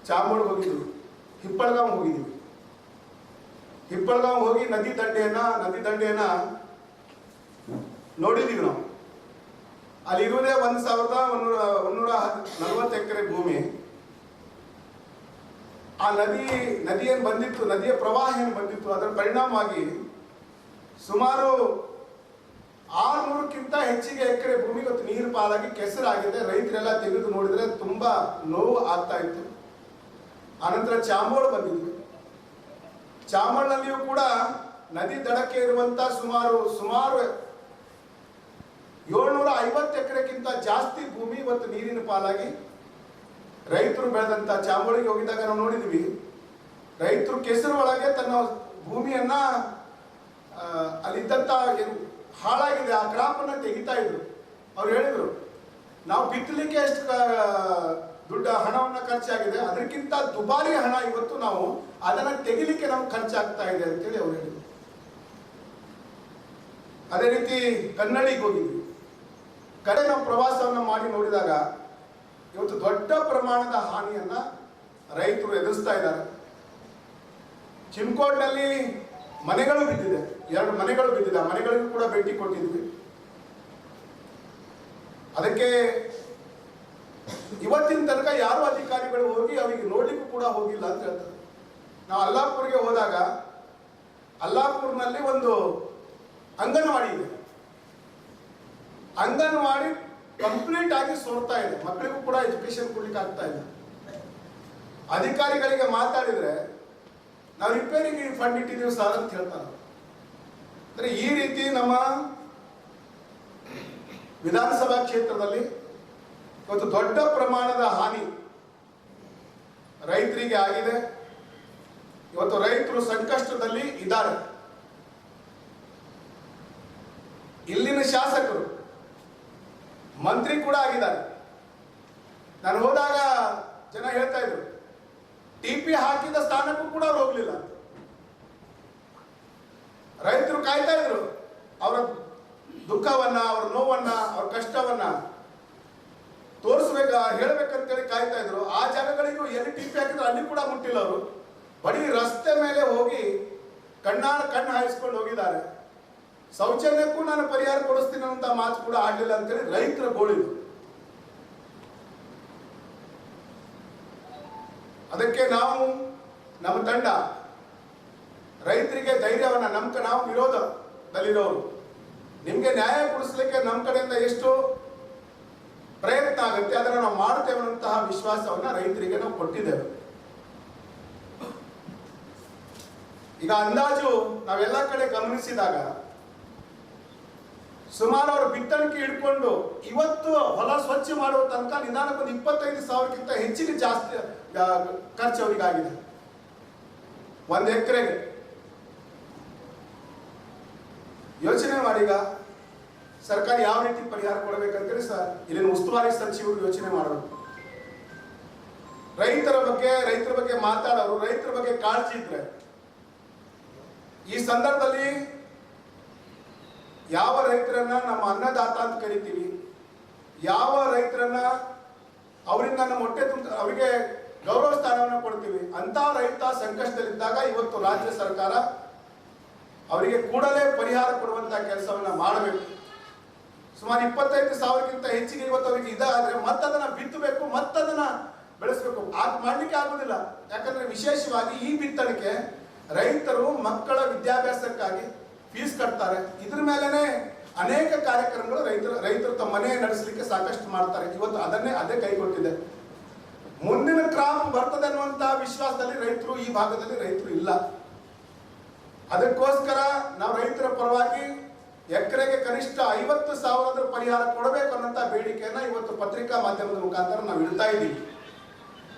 C: ಚಾಮೋಡ್ ಹೋಗಿದ್ವಿ, ಹಿಪ್ಪಳಗಾಂವ್ ಹೋಗಿದ್ವಿ. ಹಿಪ್ಪಳಗಾಂವ್ ಹೋಗಿ ನದಿ ದಂಡೆಯನ್ನ ನೋಡಿದೀವಿ ನಾವು. ಅಲ್ಲಿರುವುದೇ 1,140 ಎಕರೆ ಭೂಮಿ. ಆ ನದಿ ಏನು ಬಂದಿತ್ತು, ನದಿಯ ಪ್ರವಾಹ ಏನು ಬಂದಿತ್ತು, ಅದರ ಪರಿಣಾಮವಾಗಿ ಸುಮಾರು 600ಕ್ಕಿಂತ ಹೆಚ್ಚಿಗೆ ಎಕರೆ ಭೂಮಿ ಇವತ್ತು ನೀರು ಪಾಲಾಗಿ ಕೆಸರಾಗಿದೆ. ರೈತರೆಲ್ಲ ತೆಗೆದು ನೋಡಿದ್ರೆ ತುಂಬಾ ನೋವು ಆಗ್ತಾ ಇತ್ತು. ಆನಂತರ ಚಾಮೋಳ ಬಂದಿದ್ವಿ. ಚಾಮೋಳ್ನಲ್ಲಿಯೂ ಕೂಡ ನದಿ ದಡಕ್ಕೆ ಇರುವಂತ ಸುಮಾರು 750 ಎಕರೆಗಿಂತ ಜಾಸ್ತಿ ಭೂಮಿ ಇವತ್ತು ನೀರಿನ ಪಾಲಾಗಿ ರೈತರು ಬೆಳೆದಂತ ಚಾಮೋಳಿಗೆ ಹೋಗಿದಾಗ ನಾವು ನೋಡಿದ್ವಿ, ರೈತರು ಕೆಸರು ಒಳಗೆ ತನ್ನ ಭೂಮಿಯನ್ನ ಅಲ್ಲಿದ್ದಂತ ಏನು ಹಾಳಾಗಿದೆ ಆ ಕ್ರಾಪ್ ಅನ್ನ ತೆಗಿತಾ ಇದ್ರು. ಅವ್ರು ಹೇಳಿದ್ರು, ನಾವು ಬಿತ್ತಲಿಕ್ಕೆ ಎಷ್ಟು ಹಣವನ್ನ ಖರ್ಚಾಗಿದೆ, ಅದಕ್ಕಿಂತ ದುಬಾರಿ ಹಣ ಇವತ್ತು ನಾವು ಅದನ್ನ ತೆಗಿಲಿಕ್ಕೆ ನಮ್ಗೆ ಖರ್ಚಾಗ್ತಾ ಇದೆ ಅಂತೇಳಿ ಅವ್ರು ಹೇಳಿದ್ರು. ಅದೇ ರೀತಿ ಕನ್ನಡಿಗೆ ಹೋಗಿದ್ವಿ. ಕಡೆ ನಾವು ಪ್ರವಾಸವನ್ನ ಮಾಡಿ ನೋಡಿದಾಗ ಇವತ್ತು ದೊಡ್ಡ ಪ್ರಮಾಣದ ಹಾನಿಯನ್ನ ರೈತರು ಎದುರಿಸ್ತಾ ಇದ್ದಾರೆ. ಚಿಮ್ಕೋಟ್ನಲ್ಲಿ ಮನೆಗಳು ಬಿದ್ದಿದೆ, 2 ಮನೆಗಳು ಬಿದ್ದಿದೆ. ಆ ಮನೆಗಳಿಗೂ ಕೂಡ ಭೇಟಿ ಕೊಟ್ಟಿದ್ವಿ. ಅದಕ್ಕೆ ಇವತ್ತಿನ ತನಕ ಯಾರು ಅಧಿಕಾರಿಗಳು ಹೋಗಿ ಅವರಿಗೆ ನೋಡ್ಲಿಕ್ಕೂ ಕೂಡ ಹೋಗಿಲ್ಲ ಅಂತ ಹೇಳ್ತಾರೆ. ನಾವು ಅಲ್ಲಾಪುರ್ಗೆ ಹೋದಾಗ ಅಲ್ಲಾಪುರ್ನಲ್ಲಿ ಒಂದು ಅಂಗನವಾಡಿ ಇದೆ. ಅಂಗನವಾಡಿ ಕಂಪ್ಲೀಟ್ ಆಗಿ ಸೋರ್ತಾ ಇದೆ. ಮಕ್ಕಳಿಗೂ ಕೂಡ ಎಜುಕೇಶನ್ ಕೊಡ್ಲಿಕ್ಕೆ ಆಗ್ತಾ ಇಲ್ಲ. ಅಧಿಕಾರಿಗಳಿಗೆ ಮಾತಾಡಿದ್ರೆ ನಾವು ರಿಪೇರಿಗೆ ಫಂಡ್ ಇಟ್ಟಿದ್ದೀವಿ ಸರ್ ಅಂತ ಹೇಳ್ತಾರೆ. ಅಂದ್ರೆ ಈ ರೀತಿ ನಮ್ಮ ವಿಧಾನಸಭಾ ಕ್ಷೇತ್ರದಲ್ಲಿ ಇವತ್ತು ದೊಡ್ಡ ಪ್ರಮಾಣದ ಹಾನಿ ರೈತರಿಗೆ ಆಗಿದೆ. ಇವತ್ತು ರೈತರು ಸಂಕಷ್ಟದಲ್ಲಿ ಇದ್ದಾರೆ. ಇಲ್ಲಿನ ಶಾಸಕರು ಮಂತ್ರಿ ಕೂಡ ಆಗಿದ್ದಾರೆ. ನಾನು ಹೋದಾಗ ಜನ ಹೇಳ್ತಾ ಇದ್ರು, ಟಿಪಿ ಹಾಕಿದ ಸ್ಥಾನಕ್ಕೂ ಕೂಡ ಅವ್ರು ಹೋಗ್ಲಿಲ್ಲ. ರೈತರು ಕಾಯ್ತಾ ಇದ್ರು ಅವರ ದುಃಖವನ್ನ, ಅವ್ರ ನೋವನ್ನ, ಅವ್ರ ಕಷ್ಟವನ್ನ ಹೇಳ್ಬೇಕಂತೇಳಿ ಕಾಯ್ತಾ ಇದ್ರು. ಆ ಜಾಗಗಳಿಗೂ ಎಲ್ಲಿ ಟಿಪಿ ಹಾಕಿದ್ರು ಅಲ್ಲಿ ಕೂಡ ಮುಟ್ಟಿಲ್ಲ. ಅವರು ಬರೀ ರಸ್ತೆ ಮೇಲೆ ಹೋಗಿ ಕಣ್ಣು ಹಾಯಿಸ್ಕೊಂಡು ಹೋಗಿದ್ದಾರೆ. ಶೌಚಾಲಯಕ್ಕೂ ನಾನು ಪರಿಹಾರ ಕೊಡಿಸ್ತೀನಿ ಅಂತ ಮಾತು ಕೂಡ ಆಡ್ಲಿಲ್ಲ ಅಂತೇಳಿ ರೈತರ ಗೋಳಿದ್ರು. ಅದಕ್ಕೆ ನಾವು ನಮ್ಮ ತಂಡ ರೈತರಿಗೆ ಧೈರ್ಯವನ್ನ, ನಾವು ವಿರೋಧದಲ್ಲಿರೋರು, ನಿಮ್ಗೆ ನ್ಯಾಯ ಕೊಡಿಸ್ಲಿಕ್ಕೆ ನಮ್ಮ ಕಡೆಯಿಂದ ಎಷ್ಟು ಪ್ರಯತ್ನ ಆಗುತ್ತೆ ಅದನ್ನು ನಾವು ಮಾಡ್ತೇವೆ ಅನ್ನುವಂತಹ ವಿಶ್ವಾಸವನ್ನ ರೈತರಿಗೆ ನಾವು ಕೊಟ್ಟಿದ್ದೇವೆ. ಈಗ ಅಂದಾಜು ನಾವೆಲ್ಲ ಕಡೆ ಗಮನಿಸಿದಾಗ ಸುಮಾರು ಅವರು ಬಿತ್ತಣಿಕೆ ಹಿಡ್ಕೊಂಡು ಇವತ್ತು ಹೊಲ ಸ್ವಚ್ಛ ಮಾಡುವ ತನಕ ನಿಧಾನಕ್ಕೊಂದು 25,000ಕ್ಕಿಂತ ಹೆಚ್ಚಿಗೆ ಜಾಸ್ತಿ ಖರ್ಚು ಅವರಿಗಾಗಿದೆ 1 ಎಕರೆಗೆ. ಯೋಚನೆ ಮಾಡೀಗ ಸರ್ಕಾರ ಯಾವ ರೀತಿ ಪರಿಹಾರ ಕೊಡಬೇಕಂತೇಳಿ ಇಲ್ಲಿನ ಉಸ್ತುವಾರಿ ಸಚಿವರು ಯೋಚನೆ ಮಾಡಬೇಕು. ರೈತರ ಬಗ್ಗೆ ಮಾತಾಡೋರು, ರೈತರ ಬಗ್ಗೆ ಕಾಳಜಿ ಇದ್ರೆ ಈ ಸಂದರ್ಭದಲ್ಲಿ ಯಾವ ರೈತರನ್ನ ನಮ್ಮ ಅನ್ನದಾತ ಅಂತ ಕರಿತೀವಿ, ಯಾವ ರೈತರನ್ನ ಅವರಿಂದ ನಮ್ಮ ಹೊಟ್ಟೆ ಅವರಿಗೆ ಗೌರವ ಸ್ಥಾನವನ್ನು ಕೊಡ್ತೀವಿ ಅಂತ ರೈತ ಸಂಕಷ್ಟದಲ್ಲಿದ್ದಾಗ ಇವತ್ತು ರಾಜ್ಯ ಸರ್ಕಾರ ಅವರಿಗೆ ಕೂಡಲೇ ಪರಿಹಾರ ಕೊಡುವಂತಹ ಕೆಲಸವನ್ನ ಮಾಡಬೇಕು. ಸುಮಾರು 25,000ಕ್ಕಿಂತ ಹೆಚ್ಚಿಗೆ ಇವತ್ತು ಅವರಿಗೆ ಇದಾದ್ರೆ ಮತ್ತದನ್ನ ಬಿತ್ತಬೇಕು, ಮತ್ತದನ್ನ ಬೆಳೆಸಬೇಕು. ಮಾಡ್ಲಿಕ್ಕೆ ಆಗುದಿಲ್ಲ. ಯಾಕಂದ್ರೆ ವಿಶೇಷವಾಗಿ ಈ ಬಿತ್ತಣಿಕೆ ರೈತರು ಮಕ್ಕಳ ವಿದ್ಯಾಭ್ಯಾಸಕ್ಕಾಗಿ ಫೀಸ್ ಕಟ್ತಾರೆ. ಇದ್ರ ಮೇಲೆನೆ ಅನೇಕ ಕಾರ್ಯಕ್ರಮಗಳು ರೈತರು ತಮ್ಮ ಮನೆ ನಡೆಸಲಿಕ್ಕೆ ಸಾಕಷ್ಟು ಮಾಡ್ತಾರೆ. ಇವತ್ತು ಅದೇ ಕೈಗೊಟ್ಟಿದೆ. ಮುಂದಿನ ಕ್ರಾಪ್ ಬರ್ತದೆ ಅನ್ನುವಂತಹ ವಿಶ್ವಾಸದಲ್ಲಿ ರೈತರು ಈ ಭಾಗದಲ್ಲಿ ರೈತರು ಇಲ್ಲ. ಅದಕ್ಕೋಸ್ಕರ ನಾವು ರೈತರ ಪರವಾಗಿ ಎಕರೆಗೆ ಕನಿಷ್ಠ 50,000 ಪರಿಹಾರ ಕೊಡಬೇಕು ಅನ್ನೋಂಥ ಬೇಡಿಕೆಯನ್ನ ಇವತ್ತು ಪತ್ರಿಕಾ ಮಾಧ್ಯಮದ ಮುಖಾಂತರ ನಾವು ಇಡ್ತಾ ಇದ್ದೀವಿ.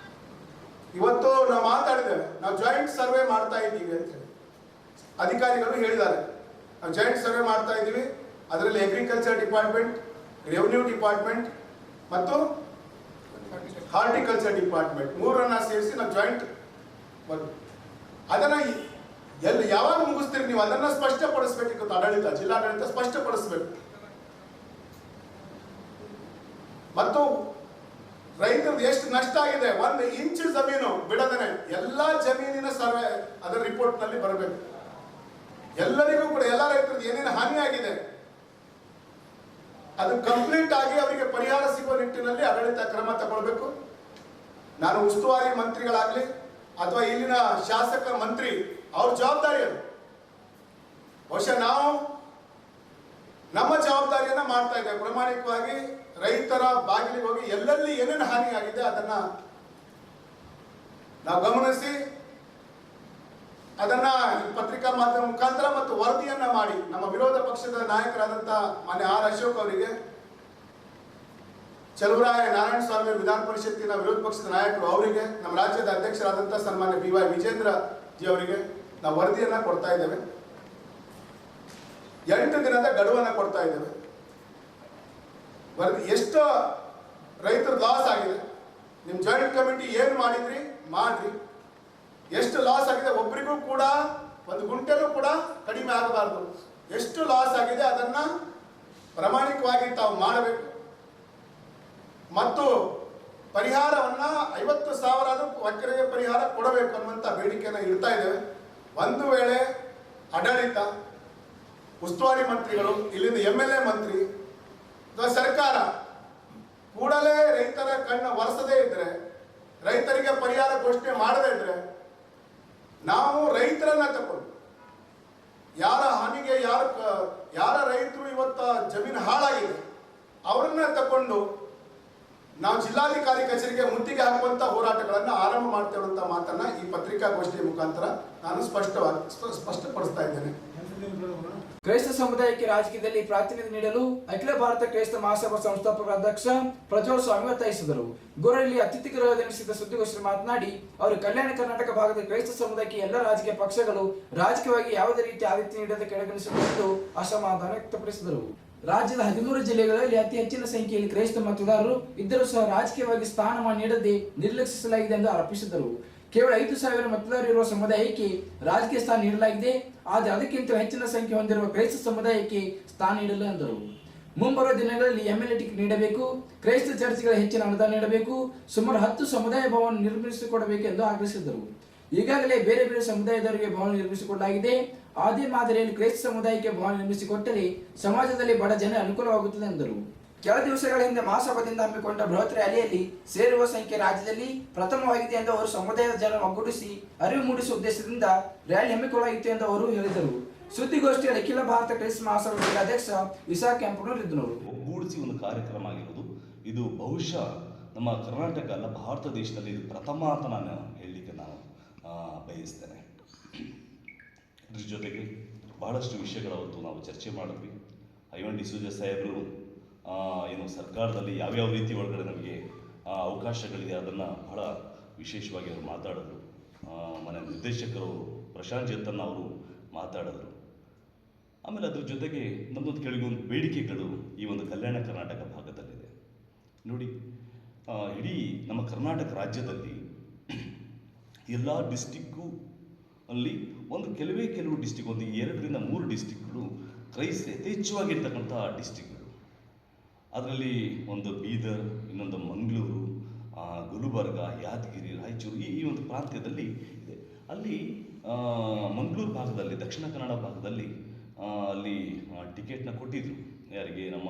C: ಇವತ್ತು ನಾವು ಮಾತಾಡಿದ್ದೇವೆ, ನಾವು ಜಾಯಿಂಟ್ ಸರ್ವೆ ಮಾಡ್ತಾ ಇದ್ದೀವಿ ಅಂತ ಹೇಳಿ ಅಧಿಕಾರಿಗಳು ಹೇಳಿದ್ದಾರೆ. ನಾವು ಜಾಯಿಂಟ್ ಸರ್ವೆ ಮಾಡ್ತಾ ಇದ್ದೀವಿ. ಅದರಲ್ಲಿ ಅಗ್ರಿಕಲ್ಚರ್ ಡಿಪಾರ್ಟ್ಮೆಂಟ್, ರೆವಿನ್ಯೂ ಡಿಪಾರ್ಟ್ಮೆಂಟ್ ಮತ್ತು ಹಾರ್ಟಿಕಲ್ಚರ್ ಡಿಪಾರ್ಟ್ಮೆಂಟ್ 3ರನ್ನ ಸೇರಿಸಿ ನಾವು ಜಾಯಿಂಟ್ ಅದನ್ನ ಯಾವಾಗ ಮುಗಿಸ್ತೀರಿ ನೀವು ಅದನ್ನ ಸ್ಪಷ್ಟಪಡಿಸಬೇಕು. ಆಡಳಿತ, ಜಿಲ್ಲಾಡಳಿತ ಸ್ಪಷ್ಟಪಡಿಸಬೇಕು. ಮತ್ತು ರೈತರದ್ದು ಎಷ್ಟು ನಷ್ಟ ಆಗಿದೆ 1 ಇಂಚ್ ಜಮೀನು ಬಿಡದೇನೆ ಎಲ್ಲಾ ಜಮೀನಿನ ಸರ್ವೆ ಅದರ ರಿಪೋರ್ಟ್ ನಲ್ಲಿ ಬರಬೇಕು. ಎಲ್ಲರಿಗೂ ಕೂಡ ಎಲ್ಲ ರೈತರದ್ದು ಏನೇನು ಹಾನಿ ಆಗಿದೆ ಅದು ಕಂಪ್ಲೀಟ್ ಆಗಿ ಅವರಿಗೆ ಪರಿಹಾರ ಸಿಗುವ ನಿಟ್ಟಿನಲ್ಲಿ ಆಡಳಿತ ಕ್ರಮ ತಗೊಳ್ಬೇಕು. ನಾನು ಉಸ್ತುವಾರಿ ಮಂತ್ರಿಗಳಾಗ್ಲಿ ಅಥವಾ ಇಲ್ಲಿನ ಶಾಸಕ ಮಂತ್ರಿ ಅವ್ರ ಜವಾಬ್ದಾರಿ ಅದು. ಬಹುಶಃ ನಮ್ಮ ಜವಾಬ್ದಾರಿಯನ್ನ ಮಾಡ್ತಾ ಇದ್ದೇವೆ. ಪ್ರಾಮಾಣಿಕವಾಗಿ ರೈತರ ಬಾಗಿಲಿಗೆ ಹೋಗಿ ಎಲ್ಲೆಲ್ಲಿ ಏನೇನು ಹಾನಿ ಆಗಿದೆ ಅದನ್ನ ನಾವು ಗಮನಿಸಿ ಅದನ್ನ ಪತ್ರಿಕಾ ಮಾಧ್ಯಮ ಮುಖಾಂತರ ಮತ್ತು ವರದಿಯನ್ನ ಮಾಡಿ ನಮ್ಮ ವಿರೋಧ ಪಕ್ಷದ ನಾಯಕರಾದಂಥ ಮಾನ್ಯ ಆರ್ ಅಶೋಕ್ ಅವರಿಗೆ, ಚಲುವರಾಯ ನಾರಾಯಣ ಸ್ವಾಮಿ ವಿಧಾನ ಪರಿಷತ್ತಿನ ವಿರೋಧ ಪಕ್ಷದ ನಾಯಕರು ಅವರಿಗೆ, ನಮ್ಮ ರಾಜ್ಯದ ಅಧ್ಯಕ್ಷರಾದಂಥ ಸನ್ಮಾನ್ಯ BY ವಿಜೇಂದ್ರ ಜಿ ಅವರಿಗೆ ನಾವು ವರದಿಯನ್ನ ಕೊಡ್ತಾ ಇದ್ದೇವೆ. 8 ದಿನದ ಗಡುವನ್ನ ಕೊಡ್ತಾ ಇದ್ದೇವೆ. ವರದಿ ಎಷ್ಟು ರೈತರ ಲಾಸ್ ಆಗಿದೆ, ನಿಮ್ಮ ಜಾಯಿಂಟ್ ಕಮಿಟಿ ಏನು ಮಾಡಿದ್ರಿ ಮಾಡ್ರಿ. ಎಷ್ಟು ಲಾಸ್ ಆಗಿದೆ, ಒಬ್ಬರಿಗೂ ಕೂಡ ಒಂದು ಗುಂಟೆನೂ ಕೂಡ ಕಡಿಮೆ ಆಗಬಾರ್ದು. ಎಷ್ಟು ಲಾಸ್ ಆಗಿದೆ ಅದನ್ನ ಪ್ರಾಮಾಣಿಕವಾಗಿ ತಾವು ಮಾಡಬೇಕು ಮತ್ತು ಪರಿಹಾರವನ್ನ 50,000 ಎಕರೆಗೆ ಪರಿಹಾರ ಕೊಡಬೇಕು ಅನ್ನುವಂಥ ಬೇಡಿಕೆಯನ್ನು ಇಡ್ತಾ ಇದ್ದೇವೆ. ಒಂದು ವೇಳೆ ಆಡಳಿತ, ಉಸ್ತುವಾರಿ ಮಂತ್ರಿಗಳು, ಇಲ್ಲಿಂದ MLA ಮಂತ್ರಿ ಅಥವಾ ಸರ್ಕಾರ ಕೂಡಲೇ ರೈತರ ಕಣ್ಣು ಒರೆಸದೇ ಇದ್ರೆ, ರೈತರಿಗೆ ಪರಿಹಾರ ಘೋಷಣೆ ಮಾಡದೇ ಇದ್ರೆ, ನಾವು ರೈತರನ್ನ ತಕೊಂಡು ಯಾರ ಹಾನಿಗೆ ಯಾರ ರೈತರು ಇವತ್ತ ಜಮೀನು ಹಾಳಾಗಿದೆ ಅವರನ್ನ ತಕೊಂಡು ನಾವು ಜಿಲ್ಲಾಧಿಕಾರಿ ಕಚೇರಿಗೆ ಮುತ್ತಿಗೆ ಹಾಕುವಂತ ಹೋರಾಟಗಳನ್ನು ಆರಂಭ ಮಾಡ್ತೇವೆ ಅಂತ ಮಾತನ್ನ ಈ ಪತ್ರಿಕಾಗೋಷ್ಠಿಯ ಮುಖಾಂತರ ನಾನು ಸ್ಪಷ್ಟಪಡಿಸ್ತಾ ಇದ್ದೇನೆ.
A: ಕ್ರೈಸ್ತ ಸಮುದಾಯಕ್ಕೆ ರಾಜಕೀಯದಲ್ಲಿ ಪ್ರಾತಿನಿಧ್ಯ ನೀಡಲು ಅಖಿಲ ಭಾರತ ಕ್ರೈಸ್ತ ಮಹಾಸಭಾ ಸಂಸ್ಥಾಪಕ ಅಧ್ಯಕ್ಷ ಪ್ರಜ್ವಲ್ ಸ್ವಾಮಿ ಒತ್ತಾಯಿಸಿದರು. ಗೋರಲ್ಲಿ ಅತಿಥಿ ಗೃಹದಲ್ಲಿ ನಡೆಸಿದ ಸುದ್ದಿಗೋಷ್ಠಿ ಮಾತನಾಡಿ ಅವರು ಕಲ್ಯಾಣ ಕರ್ನಾಟಕ ಭಾಗದ ಕ್ರೈಸ್ತ ಸಮುದಾಯಕ್ಕೆ ಎಲ್ಲ ರಾಜಕೀಯ ಪಕ್ಷಗಳು ರಾಜಕೀಯವಾಗಿ ಯಾವುದೇ ರೀತಿಯ ಆದ್ಯತೆ ನೀಡದೆ ಕೆಳಗಿಳಿಸಿದರು ಎಂದು ಅಸಮಾಧಾನ ವ್ಯಕ್ತಪಡಿಸಿದರು. ರಾಜ್ಯದ 13 ಜಿಲ್ಲೆಗಳಲ್ಲಿ ಅತಿ ಹೆಚ್ಚಿನ ಸಂಖ್ಯೆಯಲ್ಲಿ ಕ್ರೈಸ್ತ ಮತದಾರರು ಇದ್ದರೂ ಸಹ ರಾಜಕೀಯವಾಗಿ ಸ್ಥಾನಮಾನ ನೀಡದೆ ನಿರ್ಲಕ್ಷಿಸಲಾಗಿದೆ ಎಂದು ಆರೋಪಿಸಿದರು. ಕೇವಲ 5,000 ಮತದಾರರು ಇರುವ ಸಮುದಾಯಕ್ಕೆ ರಾಜಕೀಯ ಸ್ಥಾನ ನೀಡಲಾಗಿದೆ, ಆದರೆ ಅದಕ್ಕಿಂತ ಹೆಚ್ಚಿನ ಸಂಖ್ಯೆ ಹೊಂದಿರುವ ಕ್ರೈಸ್ತ ಸಮುದಾಯಕ್ಕೆ ಸ್ಥಾನ ನೀಡಲು ಎಂದರು. ಮುಂಬರುವ ದಿನಗಳಲ್ಲಿ MLA ಟಿಕೆಟ್ ನೀಡಬೇಕು, ಕ್ರೈಸ್ತ ಚರ್ಚ್ಗಳ ಹೆಚ್ಚಿನ ಅನುದಾನ ನೀಡಬೇಕು, ಸುಮಾರು 10 ಸಮುದಾಯ ಭವನ ನಿರ್ಮಿಸಿಕೊಡಬೇಕು ಎಂದು ಆಗ್ರಹಿಸಿದರು. ಈಗಾಗಲೇ ಬೇರೆ ಬೇರೆ ಸಮುದಾಯದವರಿಗೆ ಭವನ ನಿರ್ಮಿಸಿಕೊಡಲಾಗಿದೆ. ಅದೇ ಮಾದರಿಯಲ್ಲಿ ಕ್ರೈಸ್ತ ಸಮುದಾಯಕ್ಕೆ ಭವನ ನಿರ್ಮಿಸಿಕೊಟ್ಟರೆ ಸಮಾಜದಲ್ಲಿ ಬಡ ಜನ ಅನುಕೂಲವಾಗುತ್ತದೆ ಎಂದರು. ಕೆಲ ದಿವಸಗಳ ಹಿಂದೆ ಮಹಾಸಭಾದಿಂದ ಹಮ್ಮಿಕೊಂಡ ಬೃಹತ್ ರ್ಯಾಲಿಯಲ್ಲಿ ಸೇರುವ ಸಂಖ್ಯೆ ರಾಜ್ಯದಲ್ಲಿ ಪ್ರಥಮವಾಗಿದೆ ಎಂದು ಅವರು ಸಮುದಾಯದ ಜನರು ಒಗ್ಗೂಡಿಸಿ ಅರಿವು ಮೂಡಿಸುವ ಉದ್ದೇಶದಿಂದ ರ್ಯಾಲಿ ಹಮ್ಮಿಕೊಳ್ಳಲಾಗಿತ್ತು ಎಂದು ಅವರು ಹೇಳಿದರು. ಸುದ್ದಿಗೋಷ್ಠಿಯಲ್ಲಿ ಅಖಿಲ ಭಾರತ ಕ್ರೈಸ್ತ ಮಹಾಸಭಾ ಜಿಲ್ಲಾಧ್ಯಕ್ಷ ಇಸಾಕ್ ಕೆಂಪನೂರ್ ಇದ್ದವರು.
D: ಒಗ್ಗೂಡಿಸಿ ಒಂದು ಕಾರ್ಯಕ್ರಮ ಆಗಿರೋದು ಇದು ಬಹುಶಃ ನಮ್ಮ ಕರ್ನಾಟಕ ಅಲ್ಲ, ಭಾರತ ದೇಶದಲ್ಲಿ ಇದು ಪ್ರಥಮ ಅಂತ ನಾನು ಹೇಳಲಿಕ್ಕೆ ನಾನು ಬಯಸ್ತೇನೆ. ಇದ್ರ ಜೊತೆಗೆ ಬಹಳಷ್ಟು ವಿಷಯಗಳವತ್ತು ನಾವು ಚರ್ಚೆ ಮಾಡಿದ್ವಿ. ಐವನ್ ಡಿಸೂಜ ಸಾಹೇಬರು ಏನು ಸರ್ಕಾರದಲ್ಲಿ ಯಾವ್ಯಾವ ರೀತಿ ಒಳಗಡೆ ನಮಗೆ ಅವಕಾಶಗಳಿದೆ ಅದನ್ನು ಬಹಳ ವಿಶೇಷವಾಗಿ ಅವರು ಮಾತಾಡಿದ್ರು. ಮನೆ ನಿರ್ದೇಶಕರು ಪ್ರಶಾಂತ್ ಜತನ್ ಅವರು ಮಾತಾಡಿದ್ರು. ಆಮೇಲೆ ಅದ್ರ ಜೊತೆಗೆ ನಮ್ಮದೊಂದು ಕೆಲವೊಂದು ಬೇಡಿಕೆಗಳು ಈ ಒಂದು ಕಲ್ಯಾಣ ಕರ್ನಾಟಕ ಭಾಗದಲ್ಲಿದೆ. ನೋಡಿ, ಇಡೀ ನಮ್ಮ ಕರ್ನಾಟಕ ರಾಜ್ಯದಲ್ಲಿ ಎಲ್ಲ ಡಿಸ್ಟಿಕ್ಕು ಅಲ್ಲಿ ಕೆಲವು ಡಿಸ್ಟಿಕ್, ಒಂದು 2 ರಿಂದ 3 ಡಿಸ್ಟಿಕ್ಗಳು ಕ್ರೈಸ್ತ ಯಥೇಚ್ಛವಾಗಿರ್ತಕ್ಕಂಥ ಡಿಸ್ಟಿಕ್ಗಳು. ಅದರಲ್ಲಿ ಒಂದು ಬೀದರ್, ಇನ್ನೊಂದು ಮಂಗಳೂರು, ಗುಲ್ಬರ್ಗ, ಯಾದಗಿರಿ, ರಾಯಚೂರು ಈ ಒಂದು ಪ್ರಾಂತ್ಯದಲ್ಲಿ ಇದೆ. ಅಲ್ಲಿ ಮಂಗಳೂರು ಭಾಗದಲ್ಲಿ, ದಕ್ಷಿಣ ಕನ್ನಡ ಭಾಗದಲ್ಲಿ ಅಲ್ಲಿ ಟಿಕೆಟ್ನ ಕೊಟ್ಟಿದ್ರು. ಯಾರಿಗೆ? ನಮ್ಮ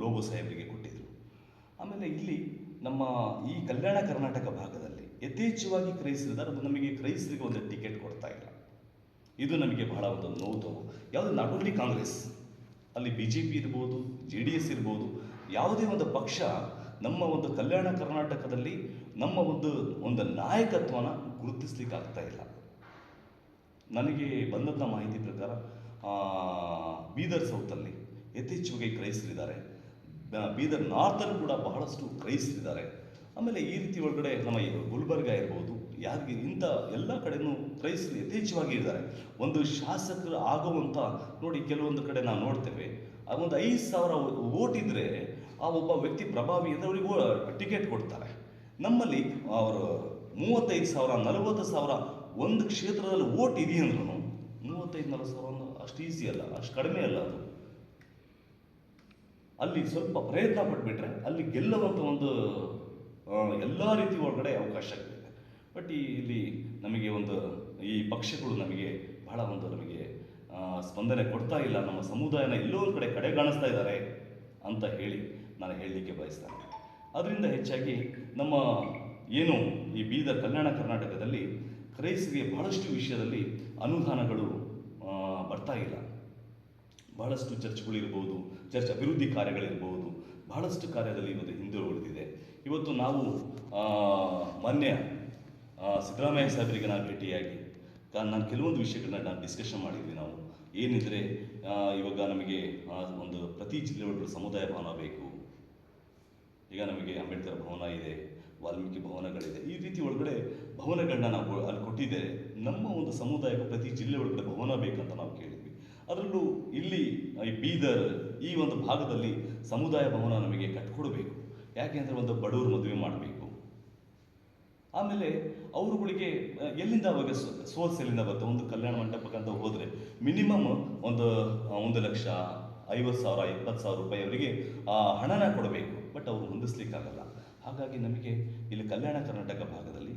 D: ಲೋಬೋ ಸಾಹೇಬರಿಗೆ ಕೊಟ್ಟಿದ್ರು. ಆಮೇಲೆ ಇಲ್ಲಿ ನಮ್ಮ ಈ ಕಲ್ಯಾಣ ಕರ್ನಾಟಕ ಭಾಗದಲ್ಲಿ ಯಥೇಚ್ಛವಾಗಿ ಕ್ರೈಸ್ತರಿದ್ದಾರೆ. ಅದು ನಮಗೆ ಕ್ರೈಸ್ತರಿಗೆ ಒಂದು ಟಿಕೆಟ್ ಕೊಡ್ತಾ ಇಲ್ಲ. ಇದು ನಮಗೆ ಬಹಳ ಒಂದು ನೋವು. ಯಾವುದು? ನಾಟ್ ಓನ್ಲಿ ಕಾಂಗ್ರೆಸ್, ಅಲ್ಲಿ BJP ಇರ್ಬೋದು, JDS ಇರ್ಬೋದು, ಯಾವುದೇ ಒಂದು ಪಕ್ಷ ನಮ್ಮ ಒಂದು ಕಲ್ಯಾಣ ಕರ್ನಾಟಕದಲ್ಲಿ ನಮ್ಮ ಒಂದು ನಾಯಕತ್ವನ ಗುರುತಿಸ್ಲಿಕ್ಕೆ ಆಗ್ತಾ ಇಲ್ಲ. ನನಗೆ ಬಂದಂಥ ಮಾಹಿತಿ ಪ್ರಕಾರ ಬೀದರ್ ಸೌತಲ್ಲಿ ಯಥೇಚ್ಛವಾಗಿ ಕ್ರೈಸ್ತರಿದ್ದಾರೆ, ಬೀದರ್ ನಾರ್ತಲ್ಲೂ ಕೂಡ ಬಹಳಷ್ಟು ಕ್ರೈಸ್ತರಿದ್ದಾರೆ. ಆಮೇಲೆ ಈ ರೀತಿ ಒಳಗಡೆ ನಮ್ಮ ಗುಲ್ಬರ್ಗ ಇರ್ಬೋದು, ಯಾದಗಿರಿ, ಇಂಥ ಎಲ್ಲ ಕಡೆನೂ ಕ್ರೈಸ್ತರು ಯಥೇಚ್ಛವಾಗಿ ಇದ್ದಾರೆ. ಒಂದು ಶಾಸಕರು ಆಗುವಂಥ ನೋಡಿ, ಕೆಲವೊಂದು ಕಡೆ ನಾವು ನೋಡ್ತೇವೆ, ಆ ಒಂದು 5,000 ವೋಟ್ ಇದ್ದರೆ ಆ ಒಬ್ಬ ವ್ಯಕ್ತಿ ಪ್ರಭಾವಿ ಅಂದರೆ ಅವರಿಗೆ ಟಿಕೆಟ್ ಕೊಡ್ತಾರೆ. ನಮ್ಮಲ್ಲಿ ಅವರು 35,000 40,000 ಒಂದು ಕ್ಷೇತ್ರದಲ್ಲಿ ವೋಟ್ ಇದೆಯಂದ್ರೂ 35-40,000 ಅಷ್ಟು ಈಸಿ ಅಲ್ಲ, ಅಷ್ಟು ಕಡಿಮೆ ಅಲ್ಲ. ಅದು ಅಲ್ಲಿ ಸ್ವಲ್ಪ ಪ್ರಯತ್ನ ಪಟ್ಬಿಟ್ರೆ ಅಲ್ಲಿ ಗೆಲ್ಲುವಂಥ ಒಂದು ಎಲ್ಲ ರೀತಿ ಒಳಗಡೆ ಅವಕಾಶಗಳಿದೆ. ಬಟ್ ಇಲ್ಲಿ ನಮಗೆ ಈ ಪಕ್ಷಗಳು ನಮಗೆ ಬಹಳ ನಮಗೆ ಸ್ಪಂದನೆ ಕೊಡ್ತಾ ಇಲ್ಲ. ನಮ್ಮ ಸಮುದಾಯನ ಎಲ್ಲೋ ಒಂದು ಕಡೆ ಕಡೆಗಾಣಿಸ್ತಾ ಇದ್ದಾರೆ ಅಂತ ಹೇಳಿ ನಾನು ಹೇಳಲಿಕ್ಕೆ ಬಯಸ್ತೇನೆ. ಅದರಿಂದ ಹೆಚ್ಚಾಗಿ ನಮ್ಮ ಏನು ಈ ಬೀದರ್ ಕಲ್ಯಾಣ ಬಹಳಷ್ಟು ಚರ್ಚ್ಗಳಿರ್ಬೋದು, ಚರ್ಚ್ ಅಭಿವೃದ್ಧಿ ಕಾರ್ಯಗಳಿರ್ಬೋದು, ಬಹಳಷ್ಟು ಕಾರ್ಯದಲ್ಲಿ ಇವತ್ತು ಹಿಂದೆ ಉಳಿದಿದೆ. ಇವತ್ತು ನಾವು ಮೊನ್ನೆ ಸಿದ್ದರಾಮಯ್ಯ ಸಾಹೇಬರಿಗೆ ನಾನು ಭೇಟಿಯಾಗಿ ನಾನು ಕೆಲವೊಂದು ವಿಷಯಗಳನ್ನ ನಾನು ಡಿಸ್ಕಷನ್ ಮಾಡಿದ್ವಿ. ನಾವು ಏನಿದ್ರೆ ಇವಾಗ ನಮಗೆ ಒಂದು ಪ್ರತಿ ಜಿಲ್ಲೆ ಒಳಗಡೆ ಸಮುದಾಯ ಭವನ ಬೇಕು. ಈಗ ನಮಗೆ ಅಂಬೇಡ್ಕರ್ ಭವನ ಇದೆ, ವಾಲ್ಮೀಕಿ ಭವನಗಳಿದೆ. ಈ ರೀತಿ ಒಳಗಡೆ ಭವನಗಳನ್ನ ನಾವು ಅಲ್ಲಿ ಕೊಟ್ಟಿದ್ದೇವೆ. ನಮ್ಮ ಒಂದು ಸಮುದಾಯಕ್ಕೆ ಪ್ರತಿ ಜಿಲ್ಲೆ ಒಳಗಡೆ ಭವನ ಬೇಕಂತ ನಾವು ಕೇಳಿದ್ವಿ. ಅದರಲ್ಲೂ ಇಲ್ಲಿ ಈ ಬೀದರ್ ಈ ಒಂದು ಭಾಗದಲ್ಲಿ ಸಮುದಾಯ ಭವನ ನಮಗೆ ಕಟ್ಕೊಡ್ಬೇಕು. ಯಾಕೆಂದರೆ ಒಂದು ಬಡವರು ಮದುವೆ ಮಾಡಬೇಕು. ಆಮೇಲೆ ಅವರುಗಳಿಗೆ ಎಲ್ಲಿಂದ ಅವಾಗ ಸೋರ್ಸ್ ಎಲ್ಲಿಂದ ಬರುತ್ತೆ? ಒಂದು ಕಲ್ಯಾಣ ಮಂಟಪಕ್ಕಂತ ಹೋದರೆ ಮಿನಿಮಮ್ ಒಂದು 1,50,000 20,000 ರೂಪಾಯಿ ಅವರಿಗೆ ಹಣನ ಕೊಡಬೇಕು. ಬಟ್ ಅವರು ಹೊಂದಿಸ್ಲಿಕ್ಕಾಗಲ್ಲ. ಹಾಗಾಗಿ ನಮಗೆ ಇಲ್ಲಿ ಕಲ್ಯಾಣ ಕರ್ನಾಟಕ ಭಾಗದಲ್ಲಿ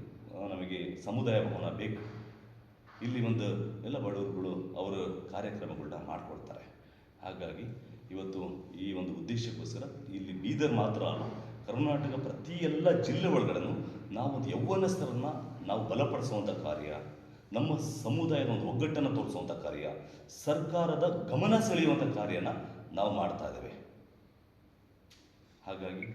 D: ನಮಗೆ ಸಮುದಾಯ ಭವನ ಬೇಕು. ಇಲ್ಲಿ ಒಂದು ಎಲ್ಲ ಬಡವರುಗಳು ಅವರ ಕಾರ್ಯಕ್ರಮಗಳನ್ನ ಮಾಡಿಕೊಡ್ತಾರೆ. ಹಾಗಾಗಿ ಇವತ್ತು ಈ ಒಂದು ಉದ್ದೇಶಕ್ಕೋಸ್ಕರ ಇಲ್ಲಿ ಬೀದರ್ ಮಾತ್ರ ಅಲ್ಲ, ಕರ್ನಾಟಕ ಪ್ರತಿ ಎಲ್ಲ ಜಿಲ್ಲೆ ಒಳಗಡೆನೂ ನಾವು ಒಂದು ಯೌವನಸ್ಥರನ್ನು ನಾವು ಬಲಪಡಿಸುವಂಥ ಕಾರ್ಯ, ನಮ್ಮ ಸಮುದಾಯದ ಒಂದು ಒಗ್ಗಟ್ಟನ್ನು ತೋರಿಸುವಂಥ ಕಾರ್ಯ, ಸರ್ಕಾರದ ಗಮನ ಸೆಳೆಯುವಂಥ ಕಾರ್ಯನ ನಾವು ಮಾಡ್ತಾ ಇದ್ದೇವೆ. ಹಾಗಾಗಿ